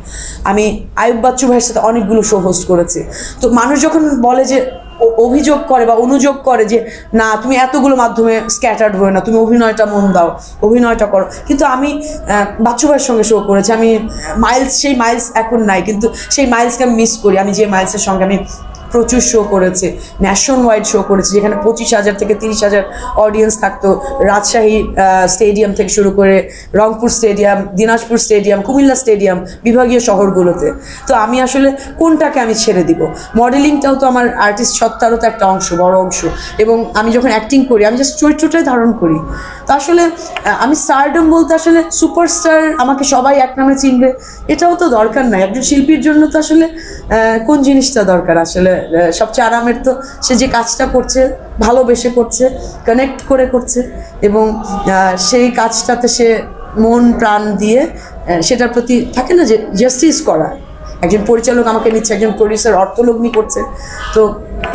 আমি আয়ুব বাচ্চু ভাইয়ের সাথে অনেকগুলো শো হোস্ট করেছি। তো মানুষ যখন বলে যে অভিযোগ করে বা অনুযোগ করে যে না তুমি এতগুলো মাধ্যমে স্ক্যাটার্ড হয়ে না, তুমি অভিনয়টা মন দাও, অভিনয়টা করো, কিন্তু আমি বাচ্চু ভাইয়ের সঙ্গে শো করেছি। আমি সেই মাইলস এখন নাই, কিন্তু সেই মাইলসকে আমি মিস করি। আমি যে মাইলসের সঙ্গে আমি প্রচুর শো করেছি, ন্যাশন ওয়াইড শো করেছি, যেখানে 25,000 থেকে 30,000 অডিয়েন্স থাকতো। রাজশাহী স্টেডিয়াম থেকে শুরু করে Rangpur stadium, Dinajpur stadium, Comilla stadium, বিভাগীয় শহরগুলোতে। তো আমি আসলে কোনটাকে আমি ছেড়ে দিব? মডেলিংটাও তো আমার আর্টিস্ট সত্তারও তো একটা অংশ, বড় অংশ। এবং আমি যখন অ্যাক্টিং করি আমি জাস্ট চরিত্রটাই ধারণ করি। তো আসলে আমি স্টারডম বলতে আসলে সুপারস্টার, আমাকে সবাই এক নামে চিনবে, এটাও তো দরকার নাই। একজন শিল্পীর জন্য তো আসলে কোন জিনিসটা দরকার? আসলে সবচেয়ে আরামের তো সে যে কাজটা করছে, ভালোবেসে করছে, কানেক্ট করে করছে, এবং সেই কাজটাতে সে মন প্রাণ দিয়ে সেটার প্রতি থাকে না যে জাস্টিস করা। একজন পরিচালক আমাকে নিচ্ছে, একজন প্রডিউসার অর্থলগ্নি করছে, তো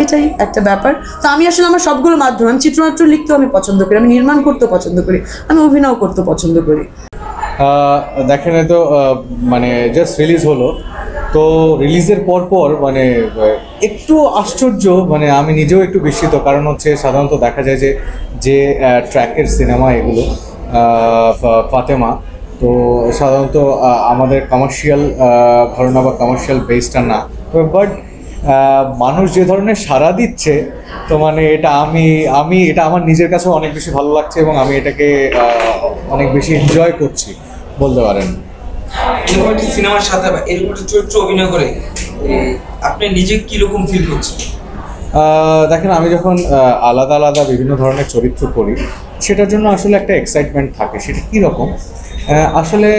এটাই একটা ব্যাপার। তো আমি আসলে আমার সবগুলো মাধ্যম, আমি চিত্রনাট্য লিখতেও আমি পছন্দ করি, আমি নির্মাণ করতেও পছন্দ করি, আমি অভিনয় করতেও পছন্দ করি। দেখেন তো মানে জাস্ট রিলিজ হলো, তো রিলিজের পর মানে একটু আশ্চর্য, মানে আমি নিজেও একটু বিস্মিত, কারণ হচ্ছে সাধারণত দেখা যায় যে ট্র্যাকের সিনেমা এগুলো ফাতেমা, তো সাধারণত আমাদের কমার্শিয়াল ঘটনা বা কমার্শিয়াল বেসটা না, তো বাট মানুষ যে ধরনের সাড়া দিচ্ছে, তো মানে এটা আমি এটা আমার নিজের কাছেও অনেক বেশি ভালো লাগছে এবং আমি এটাকে অনেক বেশি এনজয় করছি বলতে পারেন। এরকম একটি সিনেমার সাথে বা এরকম একটা চরিত্র অভিনয় করে আপনি নিজে কিরকম ফিল করছেন? দেখেন, আমি যখন আলাদা আলাদা বিভিন্ন ধরনের চরিত্র করি, সেটার জন্য আসলে একটা এক্সাইটমেন্ট থাকে। সেটা কীরকম, আসলে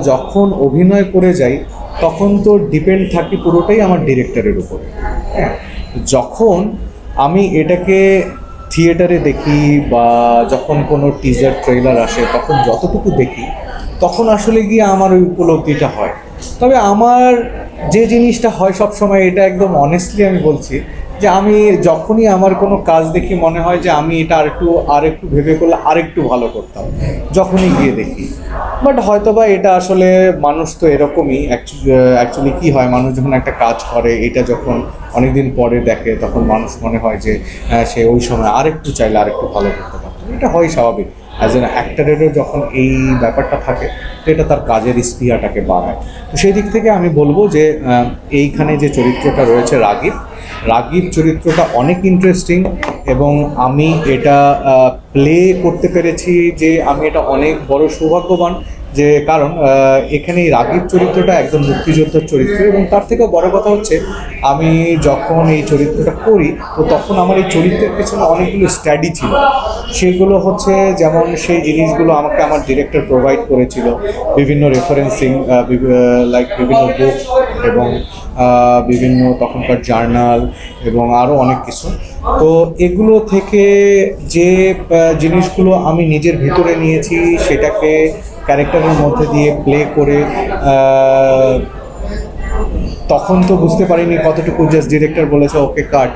যখন অভিনয় করে যাই তখন তো ডিপেন্ড থাকি পুরোটাই আমার ডিরেক্টরের উপরে। হ্যাঁ, যখন আমি এটাকে থিয়েটারে দেখি বা যখন কোনো টিজার ট্রেলার আসে তখন যতটুকু দেখি, তখন আসলে গিয়ে আমার ওই উপলব্ধিটা হয়। তবে আমার যে জিনিসটা হয় সবসময়, এটা একদম অনেস্টলি আমি বলছি, যে আমি যখনই আমার কোনো কাজ দেখি মনে হয় যে আমি এটা আরেকটু ভেবে করলে আরেকটু ভালো করতাম, যখনই গিয়ে দেখি। বাট হয়তোবা এটা আসলে মানুষ তো এরকমই, অ্যাকচুয়ালি কী হয়, মানুষ যখন একটা কাজ করে, এটা যখন অনেকদিন পরে দেখে, তখন মানুষ মনে হয় যে সে ওই সময় আরেকটু চাইলে আরেকটু ভালো করতে পারত। এটা হয় স্বাভাবিক, অ্যাজ এন অ্যাক্টরেরও যখন এই ব্যাপারটা থাকে, তো এটা তার কাজের স্পৃহাটাকে বাড়ায়। তো সেই দিক থেকে আমি বলবো যে এইখানে যে চরিত্রটা রয়েছে রাগীব চরিত্রটা অনেক ইন্টারেস্টিং, এবং আমি এটা প্লে করতে পেরেছি, যে আমি এটা অনেক বড় সৌভাগ্যবান, যে কারণ এখানে এই রাগীব চরিত্রটা একদম মুক্তিযোদ্ধার চরিত্র, এবং তার থেকেও বড় কথা হচ্ছে আমি যখন এই চরিত্রটা করি, তো তখন আমার এই চরিত্রের পেছনে অনেকগুলো স্টাডি ছিল। সেগুলো হচ্ছে যেমন সেই জিনিসগুলো আমাকে আমার ডিরেক্টর প্রোভাইড করেছিল, বিভিন্ন রেফারেন্সিং, লাইক বিভিন্ন বুক এবং বিভিন্ন তখনকার জার্নাল এবং আরও অনেক কিছু। তো এগুলো থেকে যে জিনিসগুলো আমি নিজের ভিতরে নিয়েছি, সেটাকে ক্যারেক্টারের মধ্যে দিয়ে প্লে করে, তখন তো বুঝতে পারিনি কতটুকু, জাস্ট ডিরেক্টর বলেছে ওকে কাট,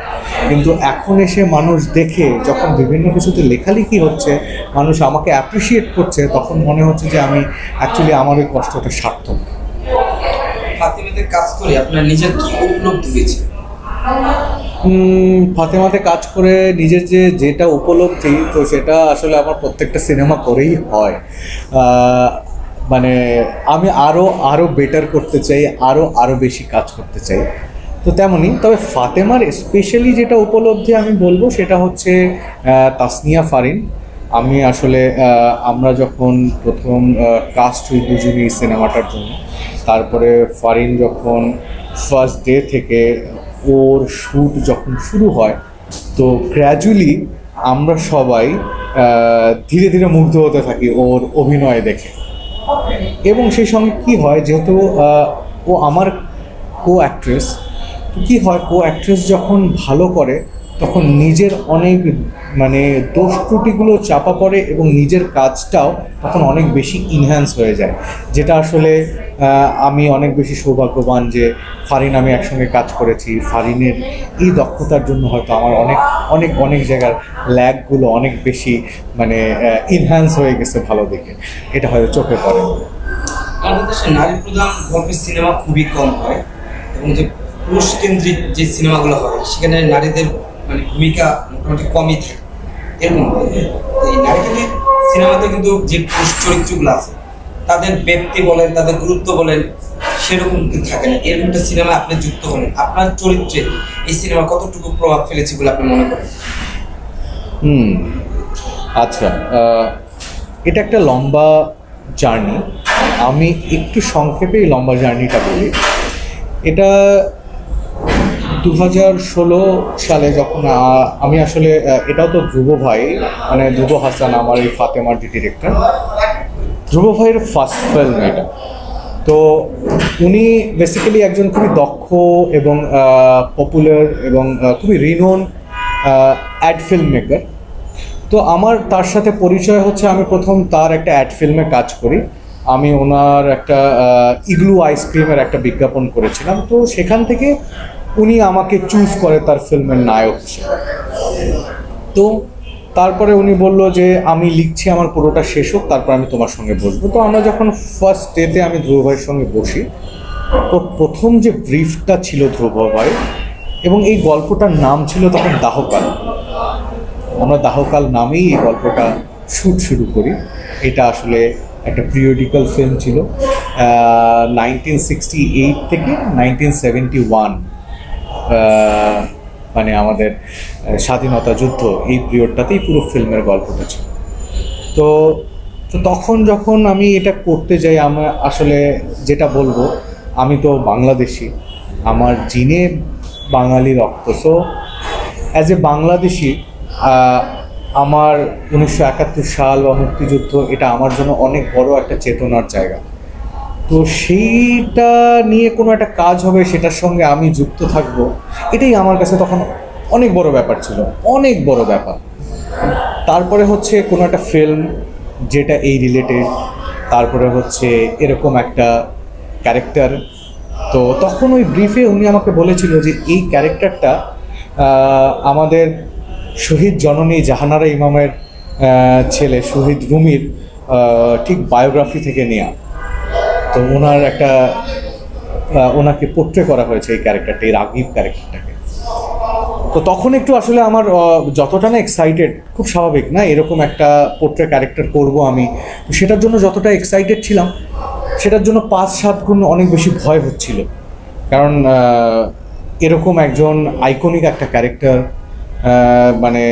কিন্তু এখন এসে মানুষ দেখে, যখন বিভিন্ন কিছুতে লেখালেখি হচ্ছে, মানুষ আমাকে অ্যাপ্রিসিয়েট করছে, তখন মনে হচ্ছে যে আমি অ্যাকচুয়ালি আমার ওই কষ্টটা সার্থক। ফাতেমাতে কাজ করে আপনার নিজের কি উপলব্ধি হয়েছে? ফাতেমাতে কাজ করে নিজের যেটা উপলব্ধি, তো সেটা আসলে আমার প্রত্যেকটা সিনেমা করেই হয়। মানে আমি আরও বেটার করতে চাই, আরও বেশি কাজ করতে চাই, তো তেমনই। তবে ফাতেমার স্পেশালি যেটা উপলব্ধি আমি বলবো, সেটা হচ্ছে তাসনিয়া ফারিন। আমি আসলে আমরা যখন প্রথম কাস্ট হই দুজনই এই সিনেমাটার জন্য, তারপরে ফারিন যখন ফার্স্ট ডে থেকে ওর শ্যুট যখন শুরু হয়, তো গ্র্যাজুয়ালি আমরা সবাই ধীরে ধীরে মুগ্ধ হতে থাকি ওর অভিনয় দেখে। এবং সেই সঙ্গে কী হয়, যেহেতু ও আমার কো অ্যাক্ট্রেস, তো কী হয়, কো অ্যাক্ট্রেস যখন ভালো করে, তখন নিজের অনেক মানে দোষ ত্রুটিগুলো চাপা পড়ে এবং নিজের কাজটাও তখন অনেক বেশি ইনহ্যান্স হয়ে যায়, যেটা আসলে আমি অনেক বেশি সৌভাগ্যবান যে ফারিন আমি একসঙ্গে কাজ করেছি। ফারিনের এই দক্ষতার জন্য হয়তো আমার অনেক জায়গার ল্যাগগুলো অনেক বেশি মানে ইনহ্যান্স হয়ে গেছে ভালো দেখে, এটা হয়তো চোখে পড়ে। আমাদের দেশে নারী প্রধান গল্পের সিনেমা খুবই কম হয়, এবং যে পুরুষ কেন্দ্রিক যে সিনেমাগুলো হয়, সেখানে নারীদের মানে ভূমিকা মোটামুটি কমই থাকে। এরকম এই নারীদের সিনেমাতে কিন্তু যে পুরুষ চরিত্রগুলো আছে, তাদের ব্যক্তি বলেন, তাদের গুরুত্ব বলেন, সেরকম কিন্তু থাকে না। এরকম একটা সিনেমা আপনি যুক্ত হলেন, আপনার চরিত্রে এই সিনেমা কতটুকু প্রভাব ফেলেছে বলে আপনি মনে করেন? আচ্ছা, এটা একটা লম্বা জার্নি। আমি একটু সংক্ষেপে এই লম্বা জার্নিটা বলি। এটা 2016 সালে যখন আমি আসলে, এটাও তো ধ্রুব ভাই, মানে ধ্রুব হাসান আমার এই ফাতেমার যে ডিরেক্টর, ধ্রুব ভাইয়ের ফার্স্ট ফিল্ম এটা। তো উনি বেসিক্যালি একজন খুবই দক্ষ এবং পপুলার এবং খুবই রিনোন অ্যাড ফিল্ম মেকার। তো আমার তার সাথে পরিচয় হচ্ছে, আমি প্রথম তার একটা অ্যাড ফিল্মে কাজ করি। আমি ওনার একটা ইগলু আইসক্রিমের একটা বিজ্ঞাপন করেছিলাম। তো সেখান থেকে উনি আমাকে চুজ করে তার ফিল্মের নায়ক হিসেবে। তো তারপরে উনি বলল যে আমি লিখছি, আমার পুরোটা শেষ হোক, তারপর আমি তোমার সঙ্গে বসবো। তো আমরা যখন ফার্স্ট ডেতে আমি ধ্রুব ভাইয়ের সঙ্গে বসি, তো প্রথম যে ব্রিফটা ছিল ধ্রুব ভাই, এবং এই গল্পটার নাম ছিল তখন দাহকাল। আমরা দাহকাল নামেই এই গল্পটা শ্যুট শুরু করি। এটা আসলে একটা পিরিয়ডিক্যাল ফিল্ম ছিল। 1968 থেকে 1971 মানে আমাদের স্বাধীনতা যুদ্ধ, এই পিরিয়ডটাতেই পুরো ফিল্মের গল্পটা ছিল। তো তখন যখন আমি এটা করতে যাই, আমার আসলে যেটা বলবো, আমি তো বাংলাদেশি, আমার জিনে বাঙালি রক্ত। সো অ্যাজ এ বাংলাদেশি আমার 1971 সাল বা মুক্তিযুদ্ধ, এটা আমার জন্য অনেক বড় একটা চেতনার জায়গা। তো সেইটা নিয়ে কোনো একটা কাজ হবে, সেটার সঙ্গে আমি যুক্ত থাকবো, এটাই আমার কাছে তখন অনেক বড় ব্যাপার ছিল, অনেক বড় ব্যাপার। তারপরে হচ্ছে কোনো একটা ফিল্ম যেটা এই রিলেটেড, তারপরে হচ্ছে এরকম একটা ক্যারেক্টার। তো তখন ওই ব্রিফে উনি আমাকে বলেছিল যে এই ক্যারেক্টারটা আমাদের শহীদ জননী জাহানারা ইমামের ছেলে শহীদ রুমির ঠিক বায়োগ্রাফি থেকে নেওয়া। তো ওনার একটা ওনাকে পোট্রে করা হয়েছে এই ক্যারেক্টারটা, এই রাগীব ক্যারেক্টারটাকে। তো তখন একটু আসলে আমার যতটা না এক্সাইটেড, খুব স্বাভাবিক না এরকম একটা পোট্রে ক্যারেক্টার করব আমি, তো সেটার জন্য যতটা এক্সাইটেড ছিলাম, সেটার জন্য 5-7 গুণ অনেক বেশি ভয় হচ্ছিল। কারণ এরকম একজন আইকনিক একটা ক্যারেক্টার, মানে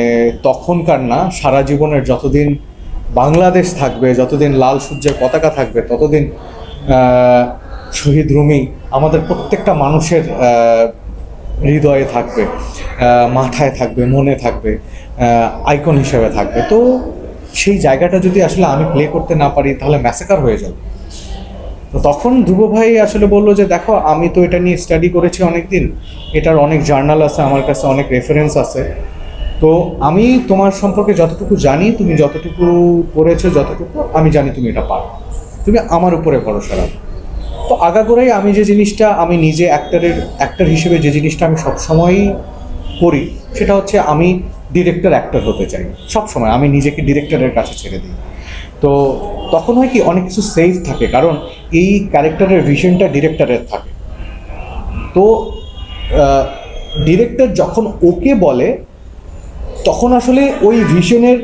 তখনকার না, সারা জীবনের যতদিন বাংলাদেশ থাকবে, যতদিন লাল সূর্যের পতাকা থাকবে, ততদিন শহীদ রুমি আমাদের প্রত্যেকটা মানুষের হৃদয়ে থাকবে, মাথায় থাকবে, মনে থাকবে, আইকন হিসেবে থাকবে। তো সেই জায়গাটা যদি আসলে আমি প্লে করতে না পারি, তাহলে ম্যাসেকার হয়ে যাবে। তো তখন ধ্রুব ভাই আসলে বললো যে দেখো, আমি তো এটা নিয়ে স্টাডি করেছি অনেক দিন, এটার অনেক জার্নাল আছে আমার কাছে, অনেক রেফারেন্স আছে। তো আমি তোমার সম্পর্কে যতটুকু জানি, তুমি যতটুকু করেছো, যতটুকু আমি জানি তুমি এটা পারো, তুমি আমার উপরে ভরসা রাখো। তো আগাগোড়াই আমি যে জিনিসটা, আমি নিজে অ্যাক্টর হিসেবে যে জিনিসটা আমি সবসময়ই করি, সেটা হচ্ছে আমি ডিরেক্টর অ্যাক্টর হতে চাই সবসময়, আমি নিজেকে ডিরেক্টরের কাছে ছেড়ে দিই। তো তখন হয় কি, অনেক কিছু সেফ থাকে, কারণ এই ক্যারেক্টারের ভিশনটা ডিরেক্টরের থাকে। তো ডিরেক্টর যখন ওকে বলে, তখন আসলে ওই ভিশনের,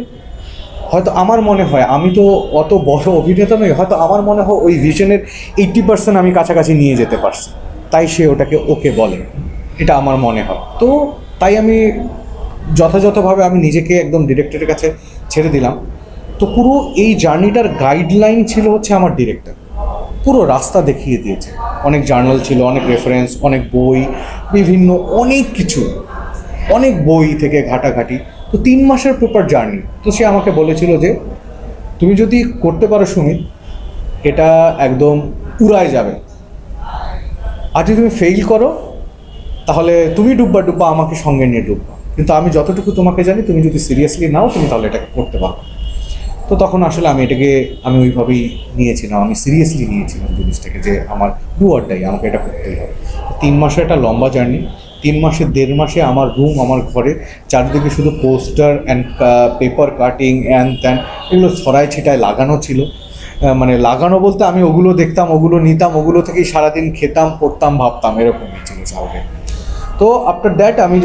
হয়তো আমার মনে হয়, আমি তো অত বড় অভিনেতা নই, হয়তো আমার মনে হয় ওই ভিশনের 80% আমি কাছাকাছি নিয়ে যেতে পারছি, তাই সে ওটাকে ওকে বলে, এটা আমার মনে হয়। তো তাই আমি যথাযথভাবে আমি নিজেকে একদম ডিরেক্টরের কাছে ছেড়ে দিলাম। তো পুরো এই জার্নিটার গাইডলাইন ছিল হচ্ছে আমার ডিরেক্টর, পুরো রাস্তা দেখিয়ে দিয়েছে। অনেক জার্নাল ছিল, অনেক রেফারেন্স, অনেক বই, বিভিন্ন অনেক কিছু, অনেক বই থেকে ঘাটাঘাটি। তো 3 মাসের প্রপার জার্নি। তো সে আমাকে বলেছিল যে তুমি যদি করতে পারো সুমিত, এটা একদম উড়ায় যাবে, আর যদি তুমি ফেইল করো, তাহলে তুমি ডুববা আমাকে সঙ্গে নিয়ে ডুববা, কিন্তু আমি যতটুকু তোমাকে জানি, তুমি যদি সিরিয়াসলি নাও, তুমি তাহলে এটাকে করতে পারো। তো তখন আসলে আমি এটাকে ওইভাবেই নিয়েছিলাম, আমি সিরিয়াসলি নিয়েছিলাম জিনিসটাকে, যে আমার ডু অর ডাই, আমাকে এটা করতেই হবে। 3 মাসের একটা লম্বা জার্নি। 3 মাসে 1.5 মাসে আমার রুম, আমার ঘরে চারদিকে শুধু poster and paper cutting and ত্যান, এগুলো ছড়ায় ছিটায় লাগানো ছিল। মানে লাগানো বলতে আমি ওগুলো দেখতাম, ওগুলো নিতাম, ওগুলো থেকেই সারাদিন খেতাম, পড়তাম, ভাবতাম, এরকমই ছিল সাউকে। তো আফটার দ্যাট আমি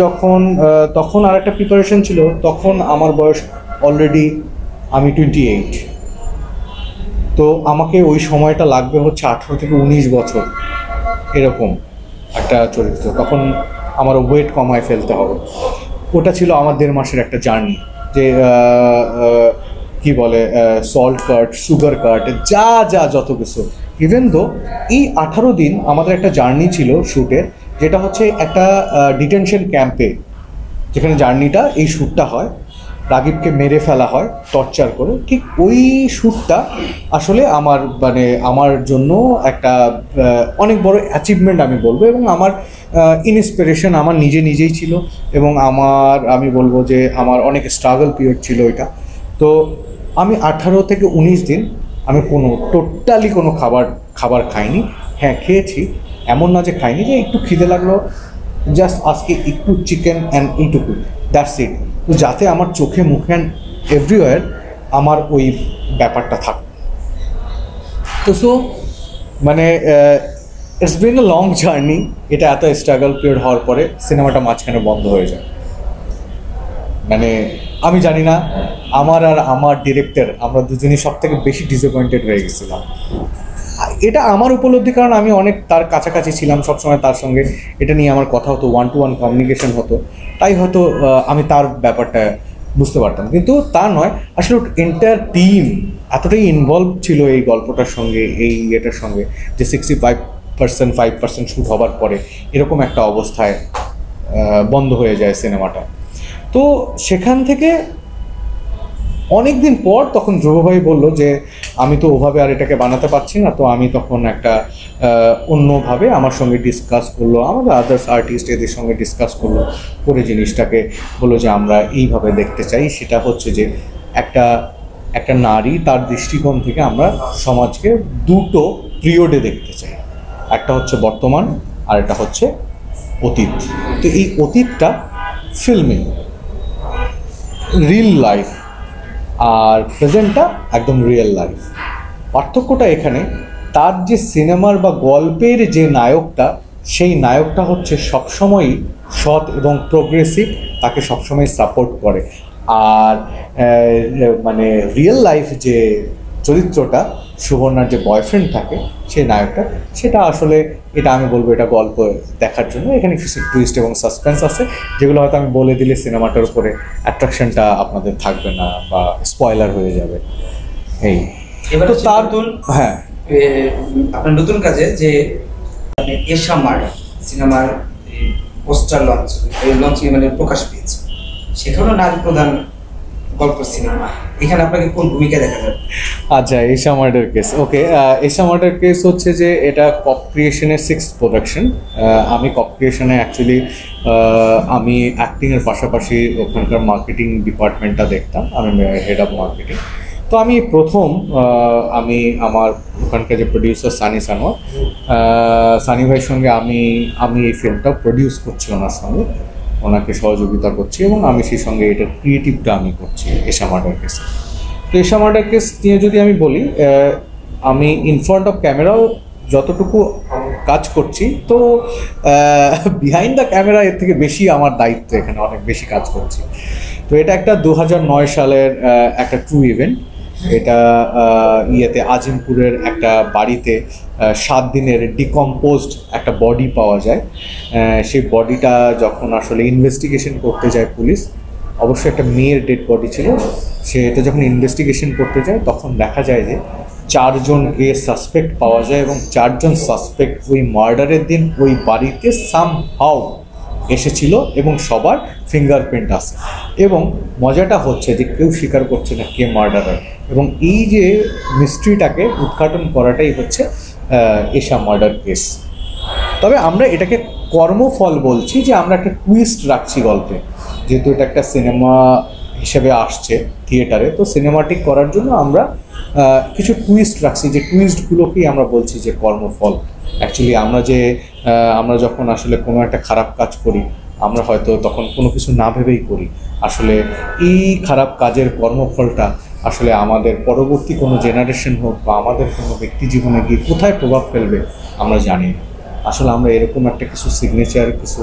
তখন আর একটা প্রিপারেশন ছিল, তখন আমার বয়স অলরেডি, আমি 28। তো আমাকে ওই সময়টা লাগবে হচ্ছে 18 থেকে 19 বছর, এরকম একটা চরিত্র। তখন আমার ওয়েট কমায় ফেলতে হবে। ওটা ছিল আমার 1.5 মাসের একটা জার্নি, যে কি বলে, সল্ট কাট, সুগার কাট, যা যত কিছু। ইভেন দো এই 18 দিন আমাদের একটা জার্নি ছিল শ্যুটের, যেটা হচ্ছে একটা ডিটেনশন ক্যাম্পে, যেখানে জার্নিটা, এই শ্যুটটা হয়, রাগিবকে মেরে ফেলা হয় টর্চার করে। ঠিক ওই শ্যুটটা আসলে আমার জন্য একটা অনেক বড় অ্যাচিভমেন্ট আমি বলবো, এবং আমার ইন্সপিরেশন আমার নিজেই ছিল, এবং আমি বলবো যে আমার অনেক স্ট্রাগল পিরিয়ড ছিল ওইটা। তো আমি 18 থেকে 19 দিন আমি টোটালি কোনো খাবার খাইনি। হ্যাঁ, খেয়েছি, এমন না যে খাইনি, যে একটু খিদে লাগলো, জাস্ট আজকে একটু চিকেন অ্যান্ড এইটুকু, দ্যাটস ইট। তো যাতে আমার চোখে মুখে অ্যান্ড এভরিওয়ার আমার ওই ব্যাপারটা থাক। তো সো মানে it's been a long journey. এটা এত স্ট্রাগল পিরিয়ড হওয়ার পরে সিনেমাটা মাঝখানে বন্ধ হয়ে যায়। মানে আমি জানি না, আমার আর আমার ডিরেক্টর আমরা দুজনই সব থেকে বেশি ডিসঅ্যাপয়েন্টেড হয়ে গেছিলাম। এটা আমার উপলব্ধি, কারণ আমি অনেক তার কাছাকাছি ছিলাম, সবসময় তার সঙ্গে এটা নিয়ে আমার কথা হতো, 1-to-1 কমিউনিকেশন হতো, তাই হয়তো আমি তার ব্যাপারটা বুঝতে পারতাম। কিন্তু তা নয়, আসলে এন্টায়ার টিম এতটাই ইনভলভ ছিল এই গল্পটার সঙ্গে, এই এটার সঙ্গে, যে 65% শ্যুট হবার পরে এরকম একটা অবস্থায় বন্ধ হয়ে যায় সিনেমাটা। তো সেখান থেকে অনেক দিন পর তখন ধ্রুব ভাই বললো যে আমি তো ওভাবে আর এটাকে বানাতে পারছি না। তো আমি তখন একটা অন্যভাবে আমার সঙ্গে ডিসকাস করলো, আমাদের আদার্স আর্টিস্ট এদের সঙ্গে ডিসকাস করলো, করে জিনিসটাকে বললো যে আমরা এইভাবে দেখতে চাই। সেটা হচ্ছে যে একটা নারী তার দৃষ্টিকোণ থেকে আমরা সমাজকে দুটো পিরিয়ডে দেখতে চাই, একটা হচ্ছে বর্তমান আর একটা হচ্ছে অতীত। তো এই অতীতটা ফিল্মে রিল লাইফ, আর প্রেজেন্টটা একদম রিয়েল লাইফ। পার্থক্যটা এখানে, তার যে সিনেমার বা গল্পের যে নায়কটা, সেই নায়কটা হচ্ছে সবসময়ই সৎ এবং প্রোগ্রেসিভ, তাকে সবসময় সাপোর্ট করে। আর মানে রিয়েল লাইফ যে চরিত্রটা, সুবর্ণার যে বয়ফ্রেন্ড থাকে, সেই নায়কটা, সেটা আসলে এটা আমি বলবো এটা গল্প দেখার জন্য। এখানে কিছু টুইস্ট এবং সাসপেন্স আছে, যেগুলো হয়তো আমি বলে দিলে সিনেমাটার উপরে অ্যাট্রাকশনটা আপনাদের থাকবে না বা স্পয়লার হয়ে যাবে। এই এবার তো তার হ্যাঁ, আপনার নতুন কাজে যে এশা মার্ডার সিনেমার পোস্টার লঞ্চ মানে প্রকাশ পেয়েছে, সেখানেও নারী প্রধান গল্প সিনেমা, এখানে আপনাকে কোন ভূমিকা দেখা যাবে? আচ্ছা, এশা মার্ডার কেস, ওকে। এশা মার্ডার কেস হচ্ছে যে এটা কপ ক্রিয়েশনের 6th প্রোডাকশন। আমি কপ ক্রিয়েশনে অ্যাকচুয়ালি আমি অ্যাক্টিংয়ের পাশাপাশি ওখানকার মার্কেটিং ডিপার্টমেন্টটা দেখতাম, আমি হেড অফ মার্কেটিং। তো আমি প্রথম আমি আমার ওখানকার যে প্রডিউসার সানি ভাইয়ের সঙ্গে আমি এই ফিল্মটা প্রডিউস করছি, ওনার সঙ্গে ওনাকে সহযোগিতা করছি, এবং আমি সেই সঙ্গে এটার ক্রিয়েটিভটা আমি করছি এশা মার্ডার কেস। তো এশা মার্ডার কেস নিয়ে যদি আমি বলি, আমি ইন ফ্রন্ট অফ ক্যামেরাও যতটুকু কাজ করছি, তো বিহাইন্ড দ্য ক্যামেরা এর থেকে বেশি আমার দায়িত্ব, এখানে অনেক বেশি কাজ করছি। তো এটা একটা 2009 সালের একটা ট্রু ইভেন্ট। এটা ইয়েতে আজিমপুরের একটা বাড়িতে 7 দিনের ডিকম্পোজড একটা বডি পাওয়া যায়। সেই বডিটা যখন আসলে ইনভেস্টিগেশন করতে যায় পুলিশ, অবশ্যই একটা মেয়ের ডেড বডি ছিল, সেটা যখন ইনভেস্টিগেশন করতে যায় তখন দেখা যায় যে 4 জনকে সাসপেক্ট পাওয়া যায়, এবং 4 জন সাসপেক্ট ওই মার্ডারের দিন ওই বাড়িতে সামহাউ এসেছিল, এবং সবার ফিঙ্গারপ্রিন্ট আছে। এবং মজাটা হচ্ছে যে কেউ স্বীকার করছে না কে মার্ডারার, এবং এই যে মিস্ট্রিটাকে উদ্ঘাটন করাটাই হচ্ছে এশা মার্ডার কেস। তবে আমরা এটাকে কর্মফল বলছি, যে আমরা একটা টুইস্ট রাখছি গল্পে, যেহেতু এটা একটা সিনেমা হিসেবে আসছে থিয়েটারে, তো সিনেমাটিক করার জন্য আমরা কিছু টুইস্ট রাখছি, যে টুইস্টগুলোকেই আমরা বলছি যে কর্মফল। অ্যাকচুয়ালি আমরা যখন আসলে কোনো একটা খারাপ কাজ করি, আমরা হয়তো তখন কোনো কিছু না ভেবেই করি, আসলে এই খারাপ কাজের কর্মফলটা আসলে আমাদের পরবর্তী কোনো জেনারেশন হোক বা আমাদের কোনো ব্যক্তি জীবনে গিয়ে কোথায় প্রভাব ফেলবে আমরা জানি না। আসলে আমরা এরকম একটা কিছু সিগনেচার, কিছু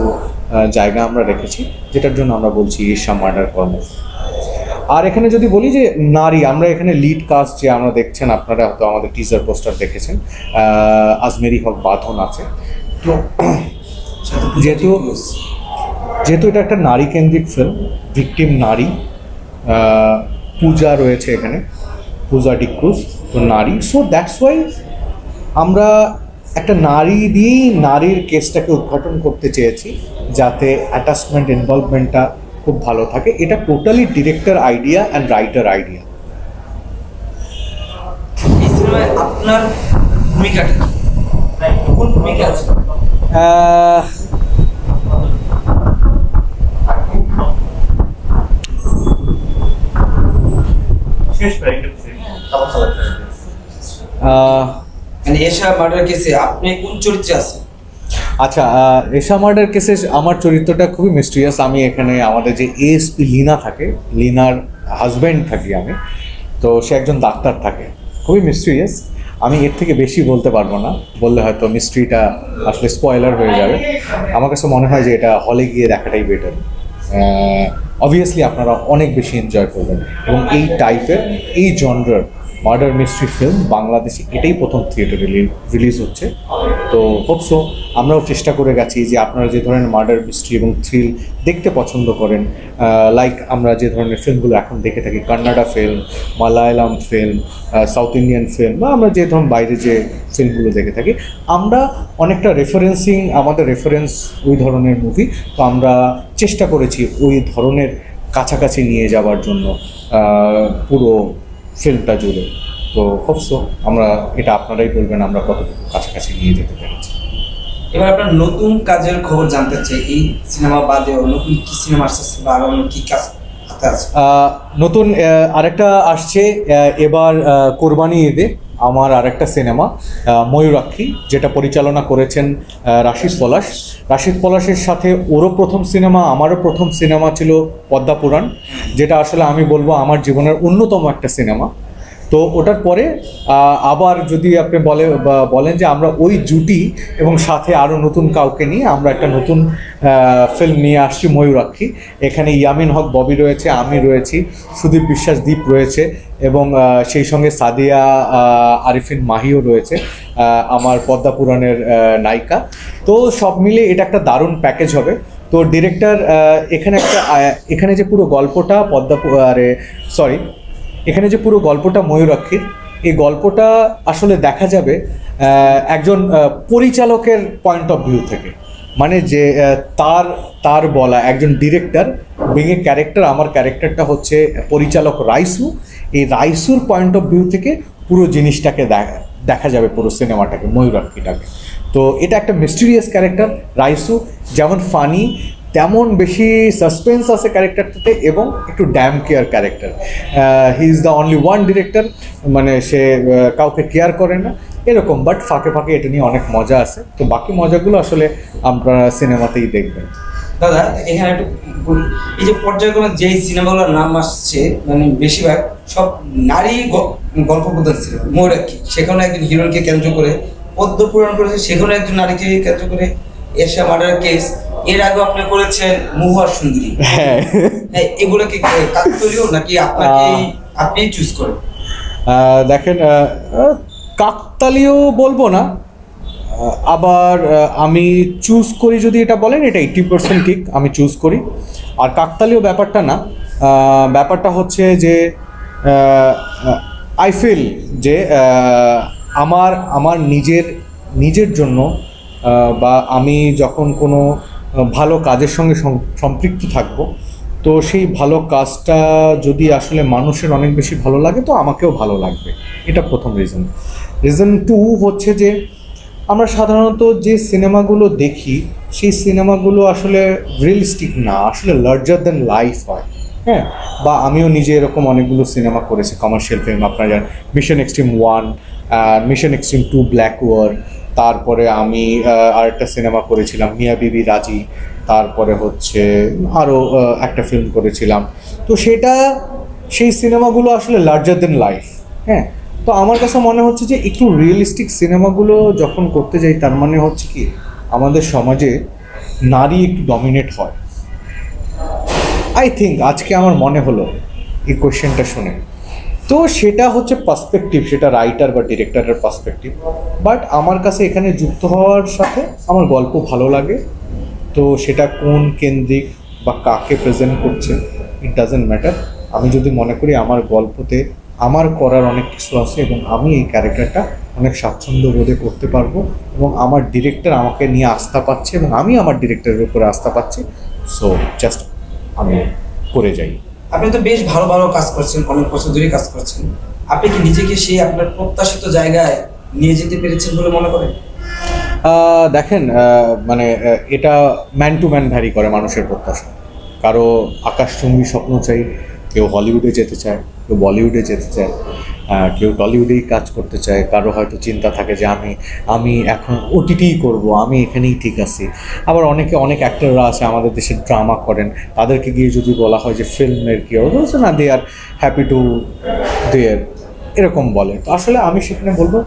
জায়গা আমরা রেখেছি, যেটার জন্য আমরা বলছি এশা মার্ডার কর্মফল। আর এখানে যদি বলি যে নারী, আমরা এখানে লিড কাস্ট যে আমরা দেখছেন, আপনারা হয়তো আমাদের টিজার পোস্টার দেখেছেন, আজমেরি হক বাঁধন আছে। তো যেহেতু এটা একটা নারী কেন্দ্রিক ফিল্ম, ভিকটিম নারী, পূজা রয়েছে এখানে, পূজা ডিক্রুজ, তো নারী, সো দ্যাটস ওয়াই আমরা একটা নারী দিয়েই নারীর কেসটাকে উদ্ঘাটন করতে চেয়েছি, যাতে অ্যাটাচমেন্ট ইনভলভমেন্টটা খুব ভালো থাকে। এটা totally director idea and writer idea. এই সিনেমায় আপনার ভূমিকাটা কোন ভূমিকা আছে? মানে এশা মার্ডার কেসে আপনি কোন চরিত্রে আছেন? আচ্ছা, এশা মার্ডার কেসে আমার চরিত্রটা খুবই মিস্টিরিয়াস। আমি এখানে আমাদের যে এএসপি লিনা থাকে, লিনার হাজব্যান্ড থাকি আমি। তো সে একজন ডাক্তার থাকে, খুবই মিস্টিরিয়াস। আমি এর থেকে বেশি বলতে পারবো না, বললে হয়তো মিস্ট্রিটা আসলে স্পয়লার হয়ে যাবে। আমার কাছে মনে হয় যে এটা হলে গিয়ে দেখাটাই বেটার। অবভিয়াসলি আপনারা অনেক বেশি এনজয় করবেন, এবং এই টাইপের এই জনরার মার্ডার মিস্ট্রি ফিল্ম বাংলাদেশে এটাই প্রথম থিয়েটারে রিলিজ হচ্ছে। তো হোপসো আমরাও চেষ্টা করে গেছি যে আপনারা যে ধরনের মার্ডার মিস্ট্রি এবং থ্রিল দেখতে পছন্দ করেন, লাইক আমরা যে ধরনের ফিল্মগুলো এখন দেখে থাকি, Kannada film, Malayalam film, south Indian film, বা আমরা যে ধরুন বাইরে যে ফিল্মগুলো দেখে থাকি, আমরা অনেকটা রেফারেন্সিং, আমাদের রেফারেন্স ওই ধরনের মুভি। তো আমরা চেষ্টা করেছি ওই ধরনের কাছাকাছি নিয়ে যাওয়ার জন্য পুরো ফিল্মটা জুড়ে। তো হোপসো আমরা এটা আপনারাই বলবেন আমরা কত কাছাকাছি নিয়ে যেতে পেরেছি। এবার আপনার নতুন কাজের খবর জানতে চাই, এই সিনেমা বাদেও নতুন কি সিনেমা আসছে বা আরো কি কাজ আছে? নতুন আরেকটা আসছে এবার কোরবানি ঈদে, আমার আরেকটা সিনেমা ময়ূরাক্ষী, যেটা পরিচালনা করেছেন রাশিদ পলাশ। রাশিদ পলাশের সাথে ওরও প্রথম সিনেমা, আমারও প্রথম সিনেমা ছিল পদ্মাপুরাণ, যেটা আসলে আমি বলবো আমার জীবনের অন্যতম একটা সিনেমা। তো ওটার পরে আবার যদি আপনি বলেন যে আমরা ওই জুটি এবং সাথে আরও নতুন কাউকে নিয়ে আমরা একটা নতুন ফিল্ম নিয়ে আসছি, ময়ূরাক্ষী। এখানে ইয়ামিন হক ববি রয়েছে, আমি রয়েছি, সুদীপ বিশ্বাস দীপ রয়েছে, এবং সেই সঙ্গে সাদিয়া আরিফিন মাহিও রয়েছে, আমার পদ্মাপুরাণের নায়িকা। তো সব মিলে এটা একটা দারুণ প্যাকেজ হবে। তো ডিরেক্টর এখানে যে পুরো গল্পটা এখানে যে পুরো গল্পটা ময়ূরাক্ষীর, এই গল্পটা আসলে দেখা যাবে একজন পরিচালকের পয়েন্ট অফ ভিউ থেকে। মানে যে তার বলা একজন ডিরেক্টর বিং এ ক্যারেক্টার, আমার ক্যারেক্টারটা হচ্ছে পরিচালক রাইসু। এই রাইসুর পয়েন্ট অফ ভিউ থেকে পুরো জিনিসটাকে দেখা যাবে, পুরো সিনেমাটাকে, ময়ূরাক্ষীটাকে। তো এটা একটা মিস্টিরিয়াস ক্যারেক্টার। রাইসু যেমন ফানি, তেমন বেশি সাসপেন্স আছে ক্যারেক্টারটাতে, এবং একটু damn care character. He is the only one director, মানে সে কাউকে কেয়ার করে না এরকম, বাট ফাঁকে ফাঁকে এটা নিয়ে অনেক মজা আছে। তো বাকি মজাগুলো আসলে আপনারা সিনেমাতেই দেখবেন। দাদা এখানে একটু এই যে পর্যায়ক্রমে যেই সিনেমাগুলোর নাম আসছে, মানে বেশিরভাগ সব নারী গল্প প্রধান সিনেমা। ময়ূরাক্ষী, সেখানে একজন হিরোইনকে কেন্দ্র করে, পদ্মপুরাণ করেছে, সেখানে একজন নারীকে কেন্দ্র করে, এশা মার্ডার কেস, এর আগে আপনি করেছেন মহুয়ার সুন্দরী। হ্যাঁ, এগুলো কি কাকতালীয় নাকি আপনি চুজ করেন? দেখেন, কাকতালীয় বলবো না, আবার আমি চুজ করি যদি এটা বলেন, এটা 80% ঠিক, আমি চুজ করি। আর কাকতালীয় ব্যাপারটা না, ব্যাপারটা হচ্ছে যে আই ফিল যে আমার নিজের জন্য, বা আমি যখন কোনো ভালো কাজের সঙ্গে সম্পৃক্ত থাকব, তো সেই ভালো কাজটা যদি আসলে মানুষের অনেক বেশি ভালো লাগে, তো আমাকেও ভালো লাগবে। এটা প্রথম রিজন 2 হচ্ছে যে আমরা সাধারণত যে সিনেমাগুলো দেখি, সেই সিনেমাগুলো আসলে রিয়েলিস্টিক না, আসলে লার্জার দ্যান লাইফ হয়। হ্যাঁ, বা আমিও নিজে এরকম অনেকগুলো সিনেমা করেছি, কমার্শিয়াল ফিল্ম। আপনারা জানেন mission extreme 1, mission extreme 2 black war, তারপরে আমি আরেকটা সিনেমা করেছিলাম মিয়া বিবি রাজি, তারপরে হচ্ছে আরও একটা ফিল্ম করেছিলাম। তো সেই সিনেমাগুলো আসলে লার্জার দ্যান লাইফ। হ্যাঁ, তো আমার কাছে মনে হচ্ছে যে একটু রিয়েলিস্টিক সিনেমাগুলো যখন করতে যাই, তার মানে হচ্ছে কি আমাদের সমাজে নারী একটু ডমিনেট হয়। আই থিঙ্ক আজকে আমার মনে হলো এই কোয়েশ্চেনটা শুনে, তো সেটা হচ্ছে পার্সপেক্টিভ, সেটা রাইটার বা ডিরেক্টরের পার্সপেক্টিভ। বাট আমার কাছে এখানে যুক্ত হওয়ার সাথে আমার গল্প ভালো লাগে। তো সেটা কোন কেন্দ্রিক বা কাকে প্রেজেন্ট করছে, ইট ডাজেন্ট ম্যাটার। আমি যদি মনে করি আমার গল্পতে আমার করার অনেক কিছু আছে, এবং আমি এই ক্যারেক্টারটা অনেক স্বাচ্ছন্দ্য বোধে করতে পারবো, এবং আমার ডিরেক্টর আমাকে নিয়ে আস্থা পাচ্ছে, এবং আমি আমার ডিরেক্টরের উপরে আস্থা পাচ্ছি, সো জাস্ট আমি করে যাই। আপনি তো বেশ ভালো ভালো কাজ করছেন, অনেক বছর ধরে কাজ করছেন। আপনি কি নিজেকে সেই আপনার প্রত্যাশিত জায়গায় নিয়ে যেতে পেরেছেন বলে মনে করেন? দেখেন, মানে এটা ম্যান টু ম্যান ভ্যারি করে মানুষের প্রত্যাশা। কারো আকাশচুম্বী স্বপ্ন চাই, কেউ হলিউডে যেতে চায়, কেউ বলিউডে যেতে চায়, কেউ টলিউডেই কাজ করতে চায়, কারো হয়তো চিন্তা থাকে যে আমি এখন ওটিটিই করব, আমি এখানেই ঠিক আছি। আবার অনেক অ্যাক্টররা আছে আমাদের দেশে ড্রামা করেন, তাদেরকে গিয়ে যদি বলা হয় যে ফিল্মের কী বলছে না, দে আর হ্যাপি টু দেয়ার এরকম বলে। তো আসলে আমি সেখানে বলবো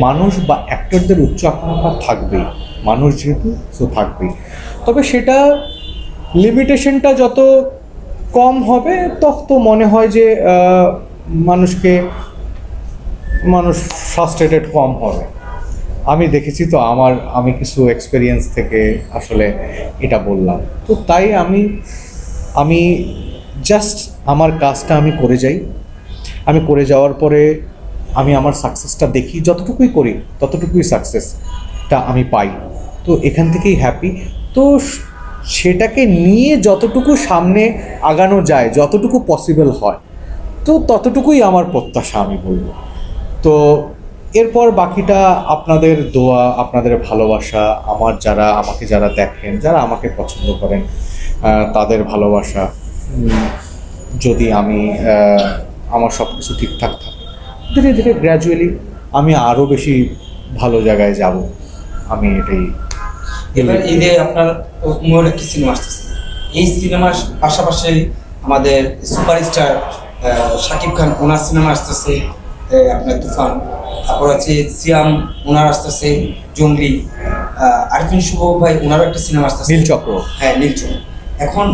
মানুষ বা অ্যাক্টরদের উচ্চ আকাঙ্ক্ষা থাকবেই, মানুষ যেহেতু সো থাকবেই, তবে সেটা লিমিটেশনটা যত কম হবে তত মনে হয় যে মানুষ ফ্রাস্ট্রেটেড কম হবে। আমি দেখেছি তো, আমি কিছু এক্সপিরিয়েন্স থেকে আসলে এটা বললাম। তো তাই আমি জাস্ট আমার কাজটা আমি করে যাই, আমি করে যাওয়ার পরে আমি আমার সাকসেসটা দেখি, যতটুকুই করি ততটুকুই সাকসেসটা আমি পাই, তো এখান থেকেই হ্যাপি। তো সেটাকে নিয়ে যতটুকু সামনে আগানো যায়, যতটুকু পসিবল হয়, তো ততটুকুই আমার প্রত্যাশা আমি বলবো। তো এরপর বাকিটা আপনাদের দোয়া, আপনাদের ভালোবাসা, আমাকে যারা দেখেন, যারা আমাকে পছন্দ করেন, তাদের ভালোবাসা, যদি আমার সব কিছু ঠিকঠাক থাকে, ধীরে ধীরে গ্র্যাজুয়ালি আমি আরও বেশি ভালো জায়গায় যাব, আমি এটাই। এবার ঈদে আপনার মূল একটি সিনেমা আসতেছে, এই সিনেমার পাশাপাশি আমাদের সুপারস্টার শাকিব খান, ওনার সিনেমা আসতেছে আপনার তুফান, তারপর আছে সিয়াম, ওনার আসতেছে জঙ্গলি, আরফিন শুভ ভাই ওনারও একটা সিনেমা আসতেছে নীলচক্র। হ্যাঁ, নীলচক্র। এখন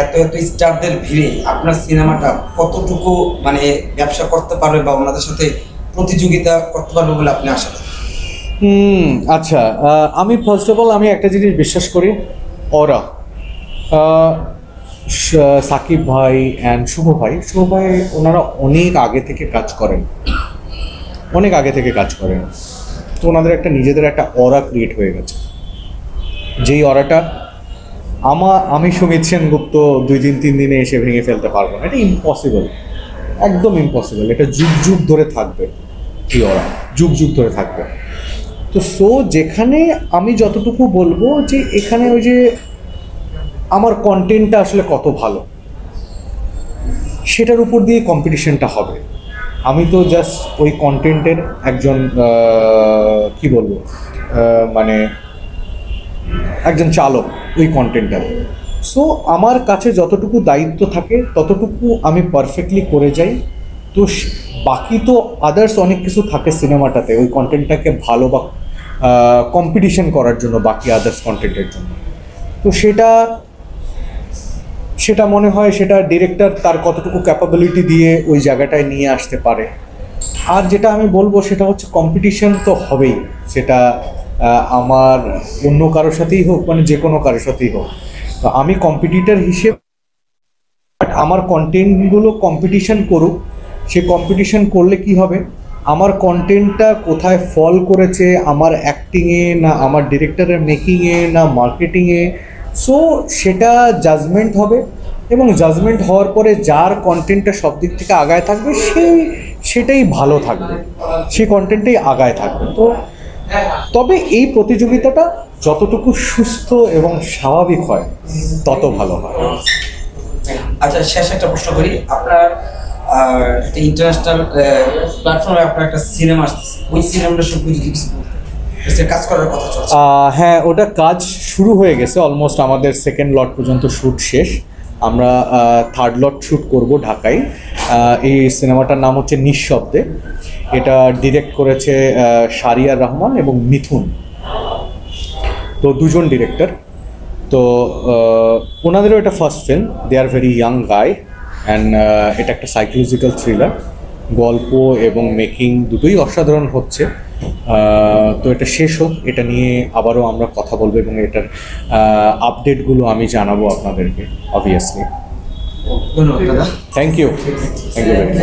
এত স্টারদের ভিড়ে আপনার সিনেমাটা কতটুকু মানে ব্যবসা করতে পারবে বা ওনাদের সাথে প্রতিযোগিতা করতে পারবে বলে আপনি আশা করেন? আচ্ছা, আমি ফার্স্ট অফ অল আমি একটা জিনিস বিশ্বাস করি, সাকিব ভাই অ্যান্ড শুভ ভাই ওনারা অনেক আগে থেকে কাজ করেন, তো ওনাদের একটা নিজেদের একটা অরা ক্রিয়েট হয়ে গেছে, যেই অরাটা আমি সুমিত সেনগুপ্ত 2 দিন 3 দিনে এসে ভেঙে ফেলতে পারবো না, এটা ইম্পসিবল, একদম ইম্পসিবল। এটা যুগ ধরে থাকবে, এই অরা যুগ ধরে থাকবে। তো যেখানে আমি যতটুকু বলবো যে এখানে ওই যে আমার কন্টেন্টটা আসলে কত ভালো, সেটার উপর দিয়ে কম্পিটিশনটা হবে। আমি তো জাস্ট ওই কন্টেন্টের একজন কি বলবো, মানে একজন চালক ওই কন্টেন্টের। সো আমার কাছে যতটুকু দায়িত্ব থাকে ততটুকু আমি পারফেক্টলি করে যাই। তো বাকি তো আদার্স অনেক কিছু থাকে সিনেমাটাতে, ওই কন্টেন্টটাকে ভালো বা কম্পিটিশন করার জন্য বাকি আদার্স কন্টেন্টের জন্য। তো সেটা মনে হয় সেটা ডিরেক্টর তার কতটুকু ক্যাপাবিলিটি দিয়ে ওই জায়গাটায় নিয়ে আসতে পারে। আর যেটা আমি বলবো সেটা হচ্ছে কম্পিটিশন তো হবেই, সেটা আমার অন্য কারোর সাথেই হোক, মানে যে কোনো কারোর সাথেই হোক। তো আমি কম্পিটিটর হিসেবে, বাট আমার কন্টেন্টগুলো কম্পিটিশন করুক। সে কম্পিটিশন করলে কি হবে, আমার কন্টেন্টটা কোথায় ফল করেছে, আমার অ্যাক্টিংয়ে না আমার ডিরেক্টরের মেকিংয়ে না মার্কেটিংয়ে, সো সেটা জাজমেন্ট হবে। এবং জাজমেন্ট হওয়ার পরে যার কন্টেন্টটা সব দিক থেকে আগায় থাকবে সেটাই ভালো থাকবে, সেই কন্টেন্টটাই আগায় থাকবে। তো তবে এই প্রতিযোগিতাটা যতটুকু সুস্থ এবং স্বাভাবিক হয় তত ভালো হয়। আচ্ছা, শেষ একটা প্রশ্ন করি, আপনার একটা ইন্টারন্যাশনাল প্ল্যাটফর্মে আপনার একটা সিনেমা আসছে, ওই সিনেমাটা সম্পর্কে কিছু কাজ করার কথা চলছে? হ্যাঁ, ওটা কাজ শুরু হয়ে গেছে, অলমোস্ট আমাদের 2nd লট পর্যন্ত শ্যুট শেষ। আমরা 3rd লট শ্যুট করব ঢাকায়। এই সিনেমাটার নাম হচ্ছে নিঃশব্দে। এটা ডিরেক্ট করেছে শারিয়ার রহমান এবং মিথুন, তো 2 জন ডিরেক্টর। তো ওনাদেরও এটা first film, they are very young guy and এটা একটা সাইকোলজিক্যাল থ্রিলার, গল্প এবং মেকিং দুটোই অসাধারণ হচ্ছে। তো এটা শেষ হোক, এটা নিয়ে আবারও আমরা কথা বলবো এবং এটার আপডেটগুলো আমি জানাবো আপনাদেরকে অবভিয়াসলি। ধন্যবাদ দাদা। Thank you very much.